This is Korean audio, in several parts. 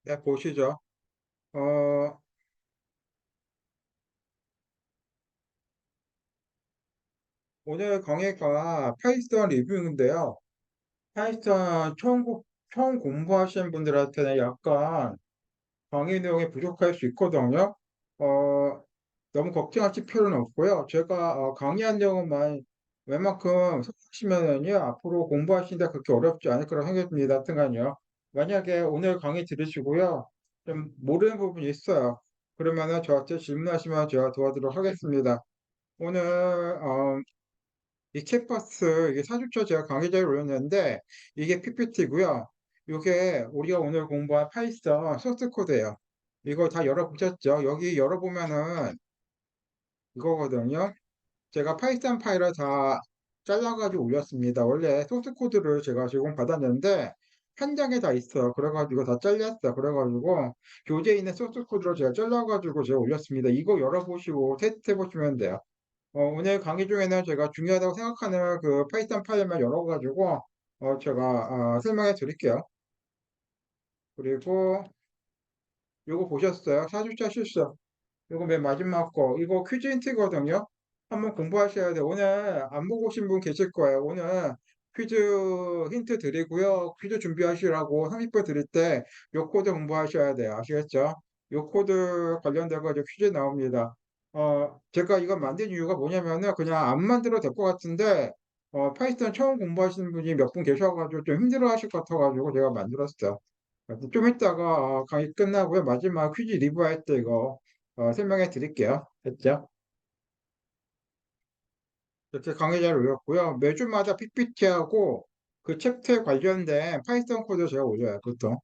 네, 보시죠. 어, 오늘 강의가 파이썬 리뷰인데요. 파이썬 처음 공부하시는 분들한테는 약간 강의 내용이 부족할 수 있거든요. 어, 너무 걱정하실 필요는 없고요. 제가 강의한 내용만 웬만큼 속하시면은요, 앞으로 공부하시는데 그렇게 어렵지 않을 거라고 생각합니다. 하여튼간요. 만약에 오늘 강의 들으시고요, 좀 모르는 부분이 있어요. 그러면은 저한테 질문하시면 제가 도와드리도록 하겠습니다. 오늘 이 챗버스 이게 4주차 제가 강의자를 올렸는데 이게 PPT고요. 이게 우리가 오늘 공부한 파이썬 소스 코드예요. 이거 다 열어보셨죠? 여기 열어보면은 이거거든요. 제가 파이썬 파일을 다 잘라가지고 올렸습니다. 원래 소스 코드를 제가 제공받았는데 한 장에 다 있어요. 그래가지고 다 잘렸어요. 그래가지고 교재에 있는 소스 코드를 제가 잘라가지고 제가 올렸습니다. 이거 열어보시고 테스트 해보시면 돼요. 오늘 강의 중에는 제가 중요하다고 생각하는 그 파이썬 파일만 열어가지고 제가 설명해 드릴게요. 그리고 이거 보셨어요? 4주차 실습. 이거 맨 마지막 거. 이거 퀴즈 힌트거든요. 한번 공부하셔야 돼요. 오늘 안 보고 오신 분 계실 거예요. 오늘 퀴즈 힌트 드리고요. 퀴즈 준비하시라고 30분 드릴 때 요 코드 공부하셔야 돼요. 아시겠죠? 요 코드 관련돼 가지고 퀴즈 나옵니다. 제가 이거 만든 이유가 뭐냐면은 그냥 안 만들어도 될 것 같은데 파이썬 처음 공부하시는 분이 몇 분 계셔가지고 좀 힘들어 하실 것 같아가지고 제가 만들었어요. 좀 이따가 강의 끝나고요. 마지막 퀴즈 리뷰할 때 이거 설명해 드릴게요. 됐죠? 이렇게 강의자를 올렸고요. 매주마다 PPT하고 그 챕터에 관련된 파이썬 코드 제가 올려요. 보통.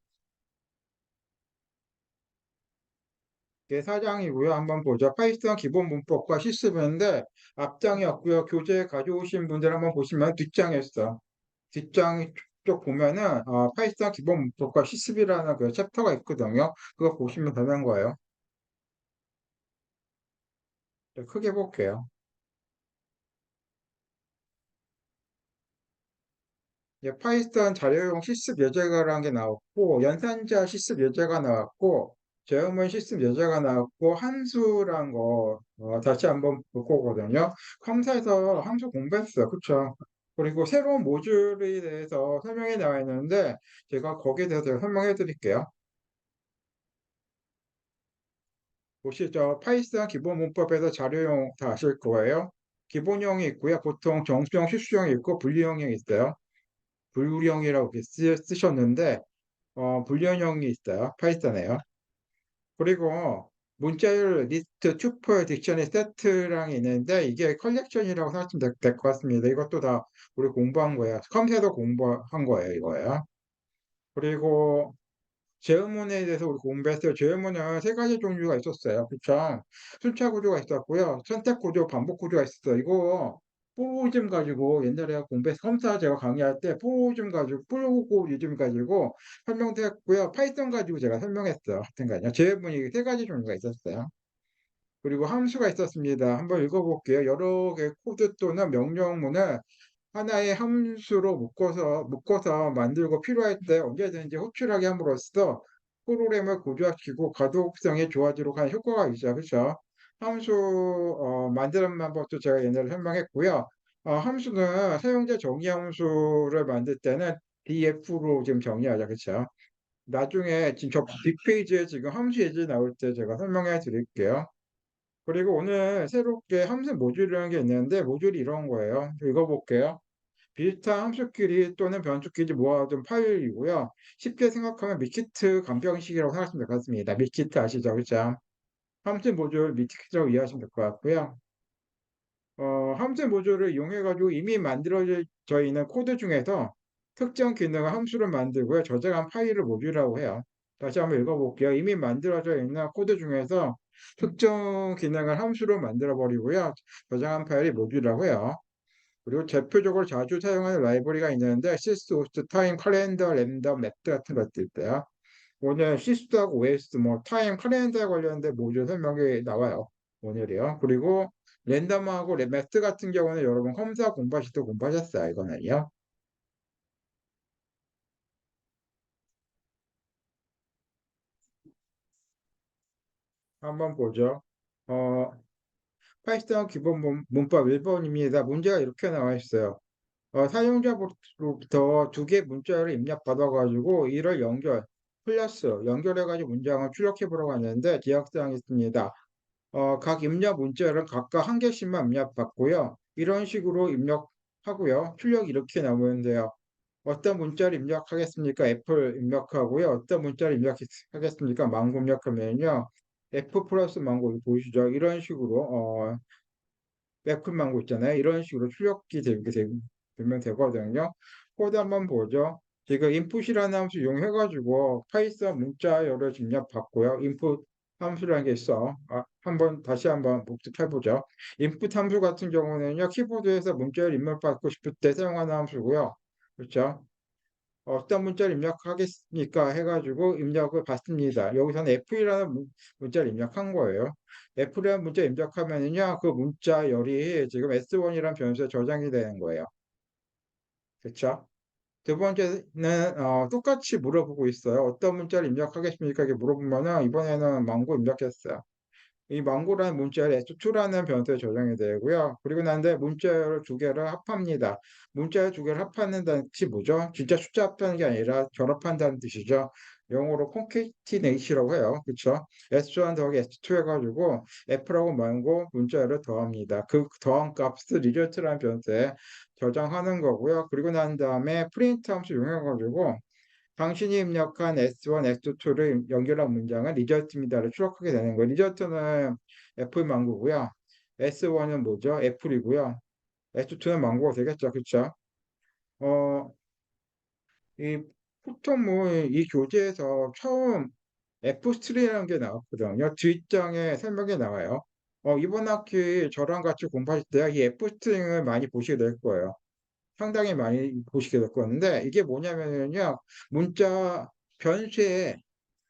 이게 4장이고요. 한번 보죠. 파이썬 기본 문법과 실습인데 앞장이었고요. 교재 가져오신 분들 한번 보시면 뒷장에 있어. 뒷장 쪽 보면은 파이썬 기본 문법과 실습이라는 그 챕터가 있거든요. 그거 보시면 되는 거예요. 네, 크게 볼게요. 예, 파이썬 자료용 실습 예제가라는 게 나왔고, 연산자 실습 예제가 나왔고, 제어문 실습 예제가 나왔고, 함수란 거, 다시 한번 볼 거거든요. 컴사에서 함수 공부했어요. 그쵸? 그리고 새로운 모듈에 대해서 설명이 나와 있는데, 제가 거기에 대해서 제가 설명해 드릴게요. 보시죠. 파이썬 기본 문법에서 자료용 다 아실 거예요. 기본형이 있고요. 보통 정수형, 실수형이 있고, 분리형이 있어요. 분류형이라고 이렇게 쓰셨는데, 불연형이 있어요. 파이썬에요. 그리고 문자열 리스트, 투플, 딕셔너리 세트랑 있는데 이게 컬렉션이라고 생각하시면 될 것 같습니다. 이것도 다 우리 공부한 거예요. 컴퓨터 공부한 거예요, 이거예요. 그리고 제어문에 대해서 우리 공부했어요. 제어문은 세 가지 종류가 있었어요. 그쵸? 순차 구조가 있었고요. 선택 구조, 반복 구조가 있었어요. 이거 프로이즘 가지고 옛날에 공부해서 컴퓨터 제가 강의할 때 프로이즘 가지고 프로그리즘 가지고 설명도 했고요. 파이썬 가지고 제가 설명했어요. 하여튼간요. 제어문이 세 가지 종류가 있었어요. 그리고 함수가 있었습니다. 한번 읽어볼게요. 여러 개의 코드 또는 명령문을 하나의 함수로 묶어서 만들고 필요할 때 언제든지 호출하게 함으로써 프로그램을 구조화시키고 가독성이 좋아지도록 하는 효과가 있죠. 그렇죠? 함수 만드는 방법도 제가 옛날에 설명했고요. 함수는 사용자 정의 함수를 만들 때는 df로 지금 정의하자. 그렇죠? 나중에 지금 저 뒷페이지에 지금 함수 예제 나올 때 제가 설명해 드릴게요. 그리고 오늘 새롭게 함수 모듈이라는 게 있는데 모듈이 이런 거예요. 읽어볼게요. 비슷한 함수끼리 또는 변수끼리 모아둔 파일이고요. 쉽게 생각하면 미키트 간병식이라고 생각하시면 될 것 같습니다. 미키트 아시죠? 그죠? 함수 모듈 미키트라고 이해하시면 될 것 같고요. 함수 모듈을 이용해가지고 이미 만들어져 있는 코드 중에서 특정 기능을 함수로 만들고요. 저장한 파일을 모듈이라고 해요. 다시 한번 읽어볼게요. 이미 만들어져 있는 코드 중에서 특정 기능을 함수로 만들어 버리고요. 저장한 파일이 모듈이라고 해요. 그리고 대표적으로 자주 사용하는 라이브러리가 있는데 시스, 호스트, 타임, 칼렌더, 랜덤, 맵드 같은 것들 있대요. 오늘 시스하고 OS, 뭐 타임, 칼렌더에 관련된 모듈 설명이 나와요. 오늘이요. 그리고 랜덤하고 맵드 같은 경우는 여러분 컴사 공부하실 때 공부하셨어요. 이거는요. 한번 보죠. 어, 파이썬 기본 문법 1번입니다. 문제가 이렇게 나와 있어요. 사용자로부터 두 개 문자를 입력받아가지고 이를 플러스 연결해가지고 문장을 출력해보려고 하는데 제약사항이 있습니다. 각 입력 문자를 각각 한 개씩만 입력받고요. 이런 식으로 입력하고요. 출력 이렇게 나오면 돼요. 어떤 문자를 입력하겠습니까? 애플 입력하고요. 어떤 문자를 입력하겠습니까? 망고 입력하면요. F 플러스 망고 이거 보이시죠? 이런 식으로 애플 망고 있잖아요. 이런 식으로 되면 되거든요. 코드 한번 보죠. 지금 input이라는 함수 이용해가지고 파이썬 문자열을 입력받고요. input 함수라는 게 있어. 다시 한번 복습해보죠. input 함수 같은 경우는요. 키보드에서 문자를 입력받고 싶을 때 사용하는 함수고요. 그렇죠? 어떤 문자를 입력하겠습니까? 해가지고 입력을 받습니다. 여기서는 F이라는 문자를 입력한 거예요. F라는 문자 입력하면은요, 그 문자열이 지금 S1이라는 변수에 저장이 되는 거예요. 그렇죠? 두 번째는 똑같이 물어보고 있어요. 어떤 문자를 입력하겠습니까? 이렇게 물어보면은 이번에는 망고 입력했어요. 이 망고라는 문자를 S2라는 변수에 저장이 되고요. 그리고 난 다음에 문자열 두 개를 합합니다. 문자열 두 개를 합한다는 뜻이 뭐죠? 진짜 숫자 합하는 게 아니라 결합한다는 뜻이죠. 영어로 concatenate이라고 해요. 그렇죠? S1 더하기 S2 해가지고 F라고 망고 문자열을 더합니다. 그 더한 값을 result라는 변수에 저장하는 거고요. 그리고 난 다음에 print 함수 이용해가지고 당신이 입력한 S1, S2를 연결한 문장은 리저트입니다를 출력하게 되는 거예요. 리저트는 애플 망고고요. S1은 뭐죠? 애플이고요. S2는 망고가 되겠죠. 그렇죠? 어, 이 보통 뭐 이 교재에서 처음 F스트리라는 게 나왔거든요. 뒷장에 설명이 나와요. 이번 학기 저랑 같이 공부하실 때 이 F스트링을 많이 보시게 될 거예요. 상당히 많이 보시게 될 건데 이게 뭐냐면요. 문자 변수에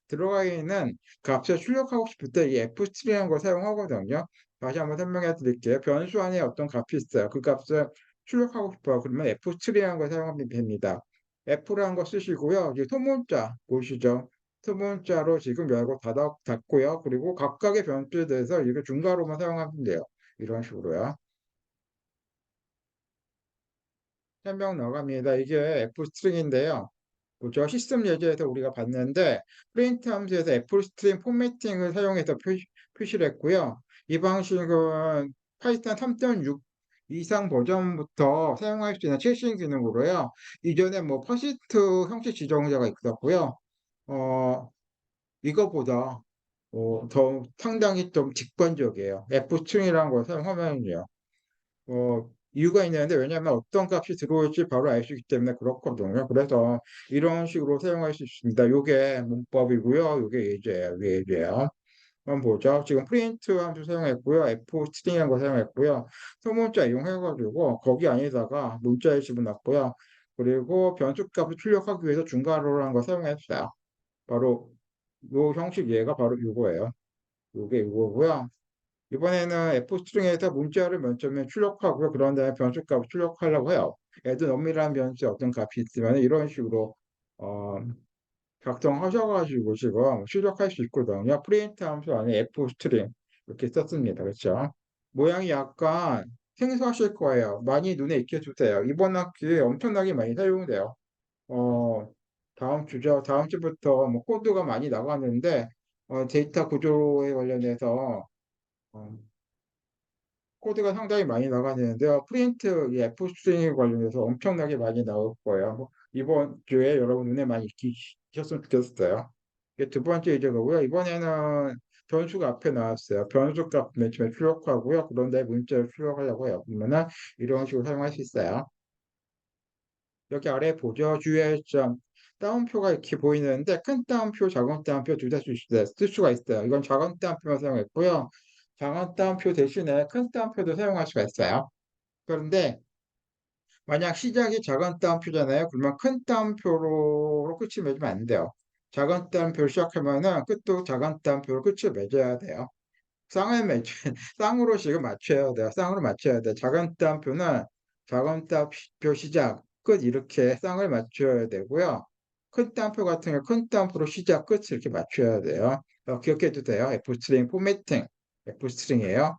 들어가 있는 값을 출력하고 싶을 때 이 fstring이라는 걸 사용하거든요. 다시 한번 설명해 드릴게요. 변수 안에 어떤 값이 있어요. 그 값을 출력하고 싶어요. 그러면 fstring이라는 걸 사용하면 됩니다. f라는 거 쓰시고요. 이제 소문자 보시죠. 소문자로 지금 열고 닫고요. 그리고 각각의 변수에 대해서 이거 중괄호만 사용하면 돼요. 이런 식으로요. 설명 나갑니다. 이게 fstring인데요. 그죠? 시스템 예제에서 우리가 봤는데 프린트 함수에서 애플 스트링 포매팅을 사용해서 표시를 했고요. 이 방식은 파이썬 3.6 이상 버전부터 사용할 수 있는 최신 기능으로요. 이전에 뭐 퍼시스트 형식 지정자가 있었고요. 어, 이거보다 더 상당히 좀 직관적이에요. F 스트링이라는 걸 사용하면요. 이유가 있는데 왜냐하면 어떤 값이 들어올지 바로 알 수 있기 때문에 그렇거든요. 그래서 이런 식으로 사용할 수 있습니다. 요게 문법이고요. 요게 예제예요. 요게 예제예요. 한번 보죠. 지금 프린트 함수 사용했고요. F 스트링이라는 거 사용했고요. 소문자 이용해가지고 거기 안에다가 문자를 집어넣고요. 그리고 변수값을 출력하기 위해서 중괄호라는 거 사용했어요. 바로 요 형식 얘가 바로 요거예요. 요게 요거고요. 이번에는 F스트링에서 문자를 맨 처음에 출력하고요. 그런 다음에 변수값을 출력하려고 해요. 애들 넘이라는 변수에 어떤 값이 있으면 이런 식으로 어, 작성하셔가지고 지금 출력할 수 있거든요. 프린트 함수 안에 F스트링 이렇게 썼습니다. 그렇죠? 모양이 약간 생소하실 거예요. 많이 눈에 익혀 주세요. 이번 학기에 엄청나게 많이 사용돼요. 어, 다음 주죠. 다음 주부터 뭐 코드가 많이 나가는데 데이터 구조에 관련해서 어, 코드가 상당히 많이 나가는데요. 프린트 이 F스트링에 관련해서 엄청나게 많이 나올 거예요. 이번 주에 여러분 눈에 많이 익히셨으면 좋겠어요. 이게 두 번째 이제 거고요. 이번에는 변수가 앞에 나왔어요. 변수값 맨 처음에 출력하고요. 그런데 문자를 출력하려고 해요. 그러면은 이런 식으로 사용할 수 있어요. 여기 아래 보죠. 주의할 점. 따옴표가 이렇게 보이는데 큰 따옴표, 작은 따옴표 둘 다 쓸 수가 있어요. 이건 작은 따옴표만 사용했고요. 작은 따옴표 대신에 큰 따옴표도 사용할 수가 있어요. 그런데 만약 시작이 작은 따옴표잖아요. 그러면 큰 따옴표로 끝을 맺으면 안 돼요. 작은 따옴표를 시작하면은 끝도 작은 따옴표로 끝을 맺어야 돼요. 쌍을 맺, 쌍으로 지금 맞춰야 돼요. 쌍으로 맞춰야 돼. 작은 따옴표는 작은 따옴표 시작, 끝 이렇게 쌍을 맞춰야 되고요. 큰 따옴표 같은 경우 큰 따옴표로 시작, 끝 이렇게 맞춰야 돼요. 기억해 두세요. F스트링 포매팅. F스트링이에요.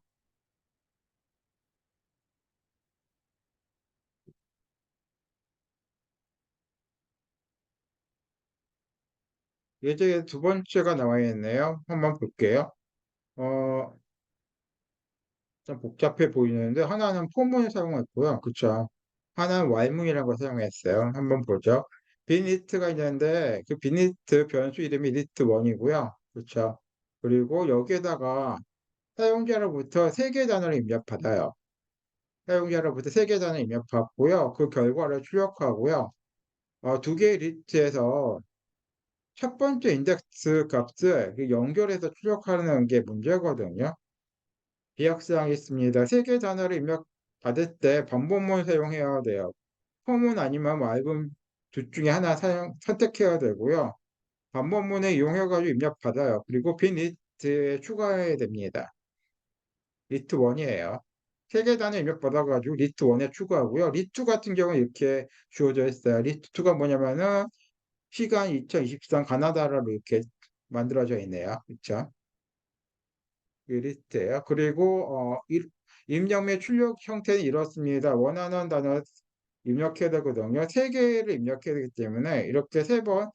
예제에 두 번째가 나와 있네요. 한번 볼게요. 어, 좀 복잡해 보이는데 하나는 포문을 사용했고요. 그쵸? 하나는 왈문이라는 걸 사용했어요. 한번 보죠. 빈리트가 있는데 그 빈리트 변수 이름이 리트1이고요. 그쵸? 그리고 여기에다가 사용자로부터 세 개 단어를 입력받아요. 사용자로부터 세 개 단어를 입력받고요. 그 결과를 출력하고요. 두 개의 리트에서 첫 번째 인덱스 값을 그 연결해서 출력하는 게 문제거든요. 기억사항이 있습니다. 세 개 단어를 입력받을 때 반복문 사용해야 돼요. 포문 아니면 왈분 둘 중에 하나 선택해야 되고요. 반복문을 이용해가지고 입력받아요. 그리고 빈 리스트에 추가해야 됩니다. 리스트 1이에요. 세 개 단어 입력받아가지고 리스트 1에 추가하고요. 리스트 2 같은 경우는 이렇게 주어져 있어요. 리스트 2가 뭐냐면은 시간 2023 가나다라로 이렇게 만들어져 있네요. 그렇죠? 이 리스트예요. 그리고 입력 및 출력 형태는 이렇습니다. 원하는 단어 입력해야 되거든요. 세 개를 입력해야 되기 때문에 이렇게 세 번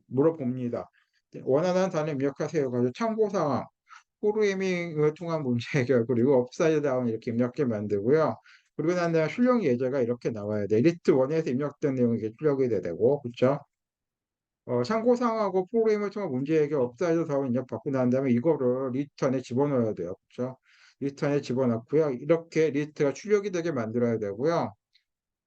물어봅니다. 원하는 단어 입력하세요. 그래서 참고사항, 프로그래밍을 통한 문제 해결, 그리고 업사이드 다운 이렇게 입력해 만들고요. 그리고 난 다음에 출력 예제가 이렇게 나와야 돼. 리스트 1에서 입력된 내용이 이렇게 출력이 되고, 그렇죠? 참고사항하고 프로그램을 통한 문제 해결, 업사이드 다운 입력받고 난 다음에 이거를 리스트 안에 집어넣어야 돼요. 그렇죠? 리스트 안에 집어넣고요. 이렇게 리스트가 출력이 되게 만들어야 되고요.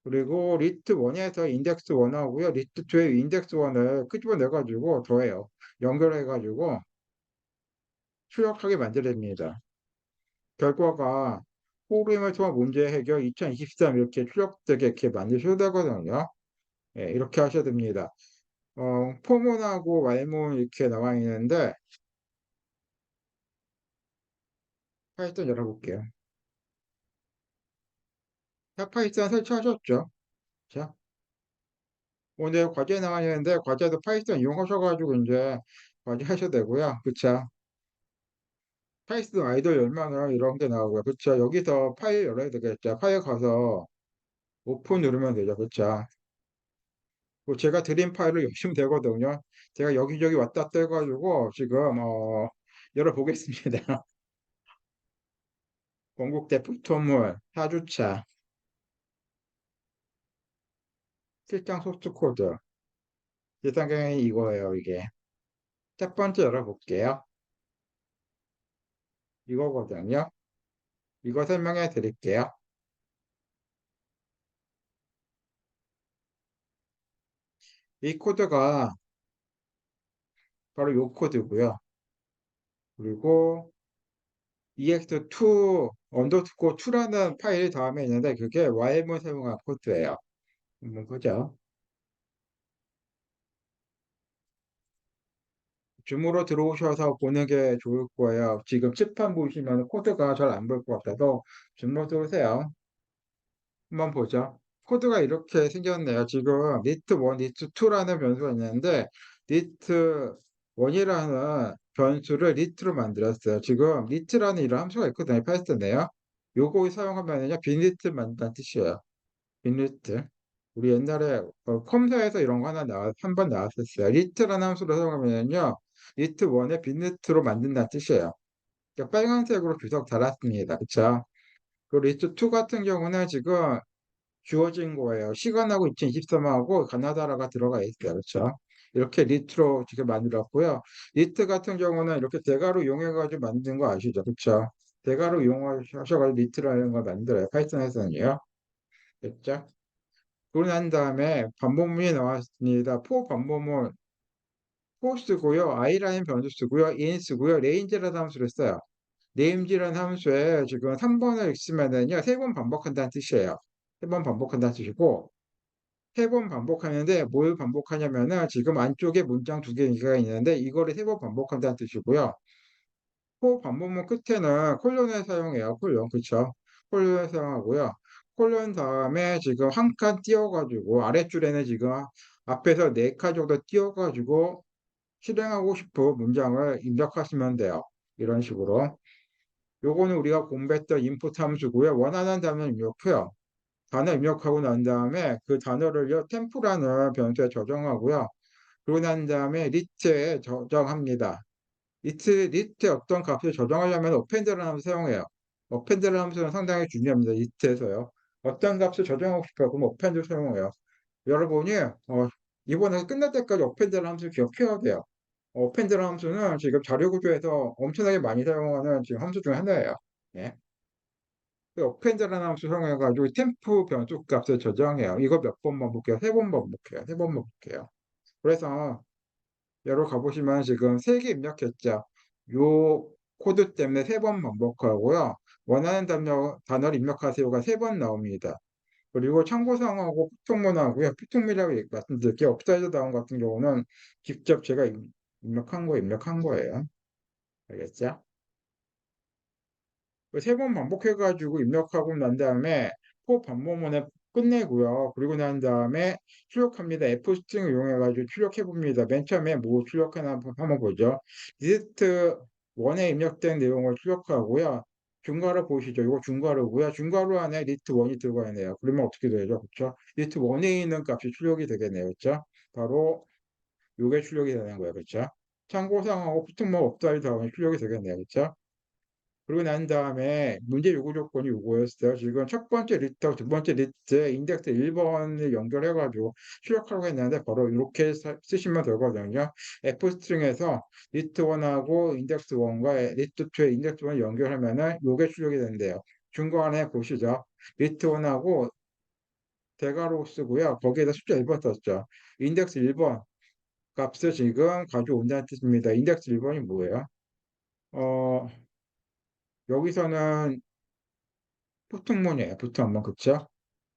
그리고 리스트 1에서 인덱스 1 하고요. 리스트 2의 인덱스 1을 끄집어내가지고 더해요. 연결해가지고 출력하게 만들어냅니다. 결과가 프로그램을 통한 문제 해결 2023 이렇게 출력되게 이렇게 만드셔야 되거든요. 예, 이렇게 하셔야 됩니다. 포문하고 왈문 이렇게 나와 있는데 파이썬 열어볼게요. 자, 파이썬 설치하셨죠? 자, 오늘 과제 나와 있는데 과제도 파이썬 이용하셔가지고 이제 과제 하셔도 되고요. 그쵸? 파이썬 아이돌 열면은 이런 게 나오고요. 그쵸? 여기서 파일 열어야 되겠죠. 파일 가서 오픈 누르면 되죠. 그쵸? 제가 드린 파일을 열시면 되거든요. 제가 여기저기 왔다 갔다 해가지고 지금 열어보겠습니다. 건국대 부토물 4주차 실장 소스 코드 예상경이 이거예요. 이게 첫 번째 열어볼게요. 이거거든요. 이거 설명해 드릴게요. 이 코드가 바로 이 코드고요. 그리고 ex2 언더스코어 2라는 파일이 다음에 있는데 그게 while문 사용한 코드예요. 한번 보죠. 줌으로 들어오셔서 보는 게 좋을 거예요. 지금 칠판 보시면 코드가 잘 안 보일 것 같아서 줌으로 들어오세요. 한번 보죠. 코드가 이렇게 생겼네요. 지금 list1, list2라는 변수가 있는데 list1이라는 변수를 list로 만들었어요. 지금 list라는 이런 함수가 있거든요. 파이썬에요. 요거 사용하면요 빈리스트 만든다는 뜻이에요. 빈리스트. 우리 옛날에 컴사에서 이런 거 하나 한 번 나왔었어요. list라는 함수를 사용하면요 list1의 빈리스트로 만든다는 뜻이에요. 그러니까 빨간색으로 주석 달았습니다. 그쵸? 그 리스트2 같은 경우는 지금 주어진 거예요. 시간하고 2023하고 가나다라가 들어가 있어요. 그렇죠? 이렇게 리트로 지금 만들었고요. 리트 같은 경우는 이렇게 대괄호 이용해가지고 만든 거 아시죠? 그렇죠? 대괄호 이용하셔가지고 리트라는 걸 만들어요. 파이썬에서는요. 됐죠? 그러고 난 다음에 반복문이 나왔습니다. 반복문 쓰고요. i라는 변수 쓰고요. in 쓰고요. range라는 함수를 써요. name라는 함수에 지금 3번을 쓰면은요. 3번 반복한다는 뜻이에요. 3번 반복한다는 뜻이고 3번 반복하는데 뭘 반복하냐면은 지금 안쪽에 문장 2개가 있는데 이거를 3번 반복한다는 뜻이고요. 반복문 끝에는 콜론을 사용해요. 콜론. 그쵸? 콜론을 사용하고요. 콜론 다음에 지금 한 칸 띄워가지고 아랫줄에는 지금 앞에서 4칸 정도 띄워가지고 실행하고 싶은 문장을 입력하시면 돼요. 이런 식으로. 요거는 우리가 공부했던 인풋 함수고요. 원하는 단어 입력해요. 단어 입력하고 난 다음에 그 단어를요, 템프라는 변수에 저장하고요. 그러고 난 다음에 리트에 저장합니다. 리트에 어떤 값을 저장하려면 어펜드라는 함수 사용해요. 어펜드라는 함수는 상당히 중요합니다. 리트에서요. 어떤 값을 저장하고 싶어요. 그럼 어펜드 사용해요. 여러분이 이번에 끝날 때까지 어펜드라는 함수 기억해야 돼요. 어펜드라는 함수는 지금 자료 구조에서 엄청나게 많이 사용하는 지금 함수 중 하나예요. 예. 그 어펜드라는 함수 사용해가지고 템프 변수 값을 저장해요. 이거 몇 번 반복해요? 세 번 반복해요. 세 번 반복해요. 그래서 여러 가보시면 지금 세 개 입력했죠. 요 코드 때문에 세 번 반복하고요. 원하는 단어를 입력하세요가 세 번 나옵니다. 그리고 참고사항하고 피통문하고요. 피통문이라고 말씀드릴게요. 업사이드 다운 같은 경우는 직접 제가 입력한 거예요. 알겠죠? 세 번 반복해가지고 입력하고 난 다음에 포 반복문에 끝내고요. 그리고 난 다음에 출력합니다. F스트링을 이용해가지고 출력해 봅니다. 맨 처음에 뭐 출력하나 한번 보죠. 리스트 1에 입력된 내용을 출력하고요. 중괄호 보시죠. 이거 중괄호고요. 중괄호 안에 리스트 1이 들어가 있네요. 그러면 어떻게 되죠? 그렇죠? 리스트 1에 있는 값이 출력이 되겠네요. 그렇죠? 바로 이게 출력이 되는 거예요. 그렇죠? 참고사항하고 피트물 업사이드 다운이 출력이 되겠네요. 그렇죠? 그리고 난 다음에 문제 요구 조건이 요거였어요. 지금 첫 번째 리스트하고 두 번째 리스트에 인덱스 1번을 연결해가지고 출력하려고 했는데 바로 이렇게 쓰시면 되거든요. F스트링에서 리스트 1하고 인덱스 1과 리스트 2의 인덱스 1을 연결하면은 요게 출력이 된대요. 중간에 보시죠. 리스트 1하고 대괄호 쓰고요. 거기에다 숫자 1번 썼죠. 인덱스 1번 값을 지금 가져온다는 뜻입니다. 인덱스 1번이 뭐예요? 어, 여기서는 보통문이에요. 보통 한번 그쵸?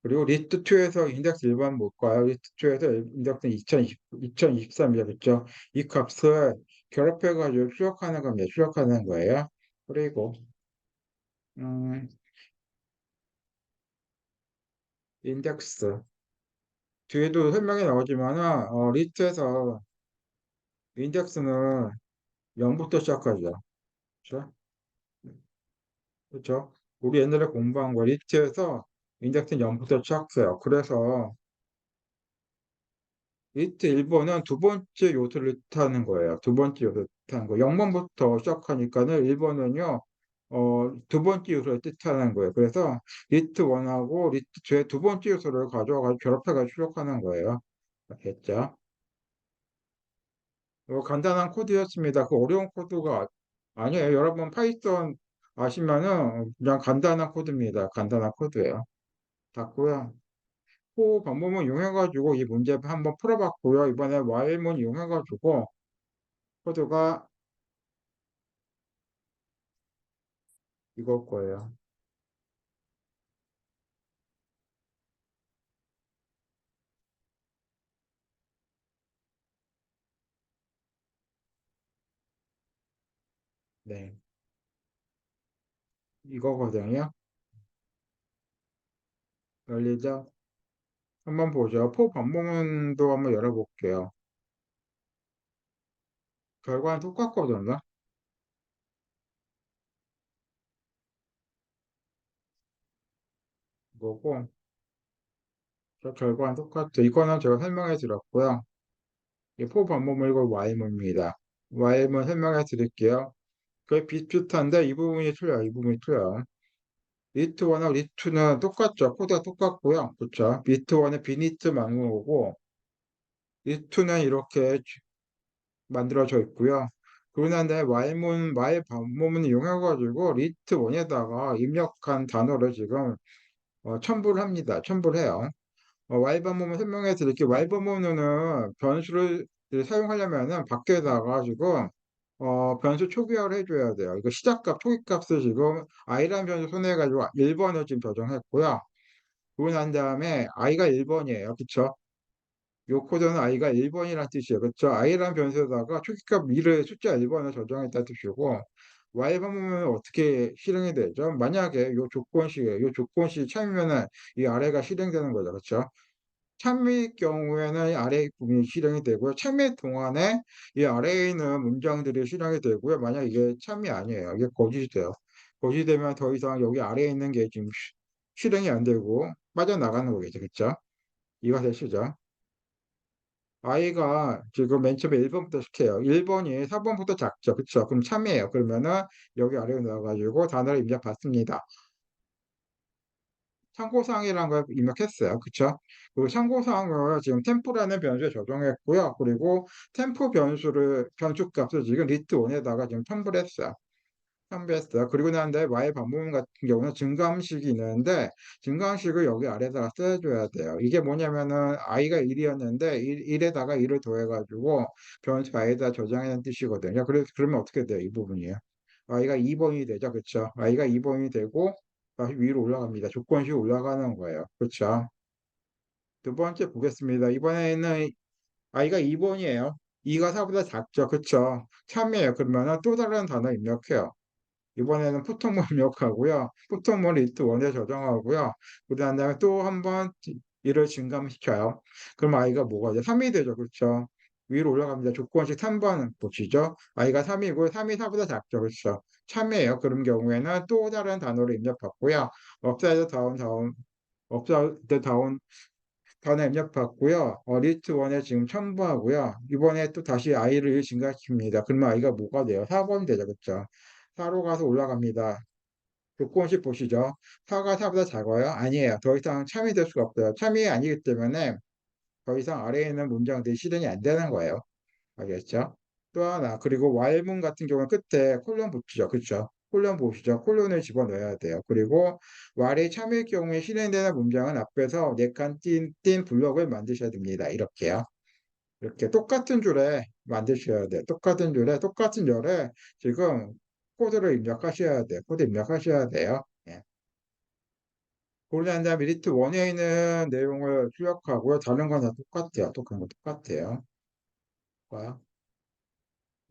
그리고 리스트2에서 인덱스 1번 볼까요? 리스트2에서 인덱스 2023이죠. 그쵸? 이 값을 결합해가지고 출력하는 겁니다. 출력하는 거예요. 그리고, 음, 인덱스. 뒤에도 설명이 나오지만, 리스트에서 인덱스는 0부터 시작하죠. 그쵸? 그쵸? 우리 옛날에 공부한 거 리스트에서 인덱스는 0부터 시작해요. 그래서 리스트 1번은 두 번째 요소를 뜻하는 거예요. 두 번째 요소를 뜻하는 거. 0번부터 시작하니까는 1번은요, 두 번째 요소를 뜻하는 거예요. 그래서 리스트 1하고 리스트 2의 두 번째 요소를 가져와가지고 결합해가지고 출력하는 거예요. 알겠죠? 간단한 코드였습니다. 그 어려운 코드가 아니에요. 여러분 파이썬 아시면은 그냥 간단한 코드입니다. 간단한 코드예요. 닫고요. 그 방법을 이용해가지고 이 문제 한번 풀어봤고요. 이번에 while문 이용해가지고 코드가 이걸 거예요. 네, 이거거든요. 열리죠? 한번 보죠. 포 방법문도 한번 열어볼게요. 결과는 똑같거든요. 이거고, 저 결과는 똑같죠. 이거는 제가 설명해 드렸고요. 이 포 방법문 이거 Y문입니다. Y문 설명해 드릴게요. 거의 비슷한데 이 부분이 틀려요. 이 부분이 틀려요. 리스트 1하고 리스트 2는 똑같죠. 코드가 똑같고요. 그렇죠. 리스트 1은 비니트 망호고 리스트 2는 이렇게 만들어져 있고요. 그러고 난 다음에 와일 반문을 이용해가지고 리스트 1에다가 입력한 단어를 지금 첨부를 합니다. 첨부를 해요. 와일 반문을 설명해 드릴게요. 와일 반문은 변수를 사용하려면은 밖에다가 지금 변수 초기화를 해줘야 돼요. 이거 시작값, 초기값을 지금 i라는 변수 손해가지고 1번을 지금 배정했고요. 그러고 난 다음에 i가 1번이에요. 그쵸? 요 코드는 i가 1번이라는 뜻이에요. 그렇죠? i라는 변수에다가 초기값 1을 숫자 1번을 저장했다는 뜻이고 y 반복문은 어떻게 실행이 되죠? 만약에 요 조건식이에요. 요 조건식 참이면은 이 아래가 실행되는 거죠. 그렇죠? 참여일 경우에는 아래 부분이 실행이 되고요. 참여 동안에 이 아래에 있는 문장들이 실행이 되고요. 만약 이게 참여 아니에요. 이게 거짓이 돼요. 거짓이 되면 더 이상 여기 아래에 있는 게 지금 실행이 안 되고 빠져나가는 거겠죠. 그쵸? 이해가 되시죠? i가 지금 맨 처음에 1번부터 시켜요. 1번이 4번부터 작죠. 그쵸? 그럼 참여예요. 그러면은 여기 아래에 넣어가지고 단어를 입력받습니다. 참고사항이라는 걸 입력했어요. 그쵸? 그 참고사항을 지금 템포라는 변수에 적용했고요. 그리고 템포 변수 값을 지금 리트1에다가 지금 첨부를 했어요. 첨부했어요. 그리고 난 다음에 y 반복문 같은 경우는 증가함식이 있는데 증가함식을 여기 아래다가 써줘야 돼요. 이게 뭐냐면은 i가 1이었는데 1에다가 1을 더해가지고 변수 i에다 저장하는 뜻이거든요. 그러면 어떻게 돼요? 이 부분이에요. i가 2번이 되죠. 그쵸? i가 2번이 되고 다시 위로 올라갑니다. 조건식 올라가는 거예요. 그렇죠? 두 번째 보겠습니다. 이번에는 i가 2번이에요. 2가 4보다 작죠. 그렇죠? 참이에요. 그러면 또 다른 단어 입력해요. 이번에는 푸통문 입력하고요. 푸통문 리트 1에 저장하고요. 그 다음에 또 한 번 이를 증감시켜요. 그럼 i가 뭐가 돼? 3이 되죠. 그렇죠? 위로 올라갑니다. 조건식 3번 보시죠. i가 3이고 3이 4보다 작죠. 그렇죠? 참이에요. 그런 경우에는 또 다른 단어를 입력받고요. 업사이드 다운, 업사이드 다운 단어 입력받고요. 리스트 1에 지금 첨부하고요. 이번에 또 다시 i를 증가시킵니다. 그러면 i가 뭐가 돼요? 4번이 되죠. 그렇죠? 4로 가서 올라갑니다. 조건식 보시죠. 4가 4보다 작아요? 아니에요. 더 이상 참이 될 수가 없어요. 참이 아니기 때문에 더 이상 아래에 있는 문장들이 실행이 안 되는 거예요. 알겠죠? 또 하나, 그리고 Y문 같은 경우는 끝에 콜론 붙이죠. 그렇죠? 콜론 보시죠. 콜론을 집어넣어야 돼요. 그리고 Y의 참일 경우에 실행되는 문장은 앞에서 4칸 띈 블럭을 만드셔야 됩니다. 이렇게요. 이렇게 똑같은 줄에 만드셔야 돼요. 똑같은 줄에, 똑같은 열에 지금 코드를 입력하셔야 돼요. 코드 입력하셔야 돼요. 예. 그러고 난 다음에 리트 1에 있는 내용을 출력하고요. 다른 건 다 똑같아요. 똑같은 거 똑같아요. 봐요.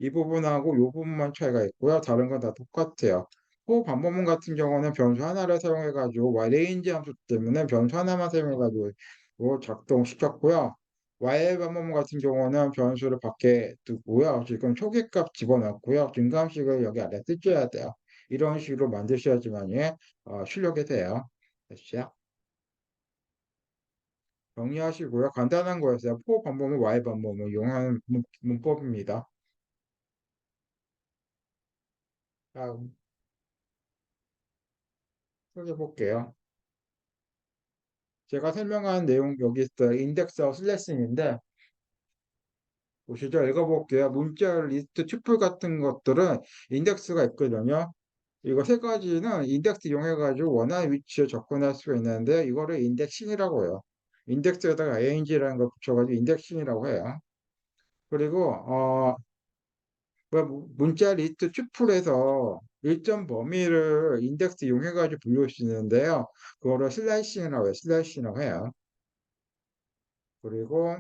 이 부분하고 이 부분만 차이가 있고요. 다른 건 다 똑같아요. 호 반복문 같은 경우는 변수 하나를 사용해가지고 yRange 함수 때문에 변수 하나만 사용해가지고 작동시켰고요. y 반복문 같은 경우는 변수를 밖에 두고요. 지금 초기값 집어넣고요. 증감식을 여기 아래 쓰셔야 돼요. 이런 식으로 만드셔야지만 출력이 돼요. 됐죠? 정리하시고요. 간단한 거였어요. 포 반복문, y 반복문 이용하는 문법입니다. 다음 소개해 볼게요. 제가 설명한 내용 여기 있어요. 인덱스하고 슬래싱인데 보시죠. 읽어볼게요. 문자 리스트 튜플 같은 것들은 인덱스가 있거든요. 이거 세 가지는 인덱스 이용해가지고 원하는 위치에 접근할 수가 있는데 이거를 인덱싱이라고 해요. 인덱스에다가 ing라는 걸 붙여가지고 인덱싱이라고 해요. 그리고 문자 리스트 튜플에서 일정 범위를 인덱스 이용해가지고 분류할 수 있는데요. 그거를 슬라이싱이라고 해요. 슬라이싱이라고 해요. 그리고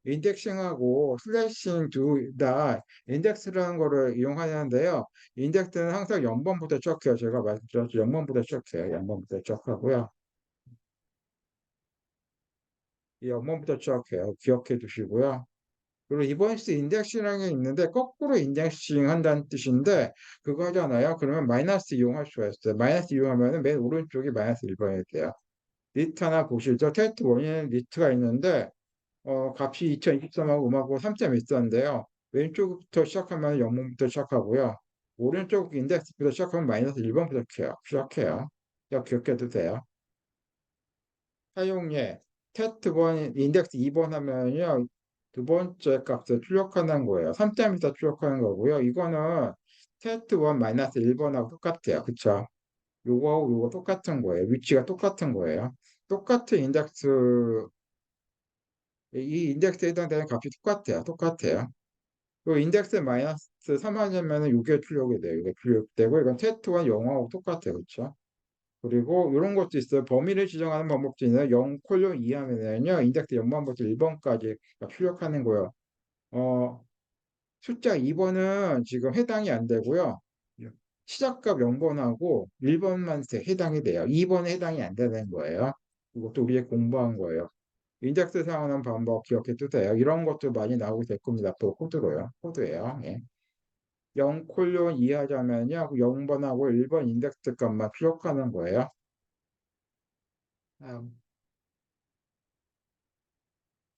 인덱싱하고 슬래싱 둘 다 인덱스라는 거를 이용하는데요. 인덱스는 항상 0번부터 시작해요. 제가 말씀드렸죠. 0번부터 시작해요. 0번부터 시작하고요. 이 0번부터 시작해요. 기억해 두시고요. 그리고 이번스 인덱싱이라는 게 있는데 거꾸로 인덱싱 한다는 뜻인데 그거 하잖아요. 그러면 마이너스 이용할 수가 있어요. 마이너스 이용하면 맨 오른쪽이 마이너스 1번이 돼요. 리스트 하나 보시죠. 테스트 원인 리스트가 있는데 값이 2023하고 음하고 3.14인데요. 왼쪽부터 시작하면 0번부터 시작하고요. 오른쪽 인덱스부터 시작하면 마이너스 1번부터 시작해요. 이거 기억해도 돼요. 사용예, 테스트1 인덱스 2번 하면요. 두 번째 값을 출력하는 거예요. 3.24 출력하는 거고요. 이거는 테스트1 마이너스 1번하고 똑같아요. 그쵸? 요거하고 요거 똑같은 거예요. 위치가 똑같은 거예요. 똑같은 인덱스, 이 인덱스에 해당되는 값이 똑같아요. 똑같아요. 그 인덱스 마이너스 3 하려면 이게 출력이 돼요. 이게 출력되고 이건 테스트와 영어하고 똑같아요. 그렇죠? 그리고 이런 것도 있어요. 범위를 지정하는 방법도 있는데 0 2 하면은요. 인덱스 0번부터 1번까지 출력하는 거예요. 숫자 2번은 지금 해당이 안 되고요. 시작값 0번하고 1번만 해당이 돼요. 2번에 해당이 안 되는 거예요. 이것도 우리가 공부한 거예요. 인덱스 사용하는 방법 기억해 두세요. 이런 것도 많이 나오게 될 겁니다. 앞으로 코드로요. 코드예요. 예. 0 이하자면요. 0번하고 1번 인덱스 값만 출력하는 거예요. 음,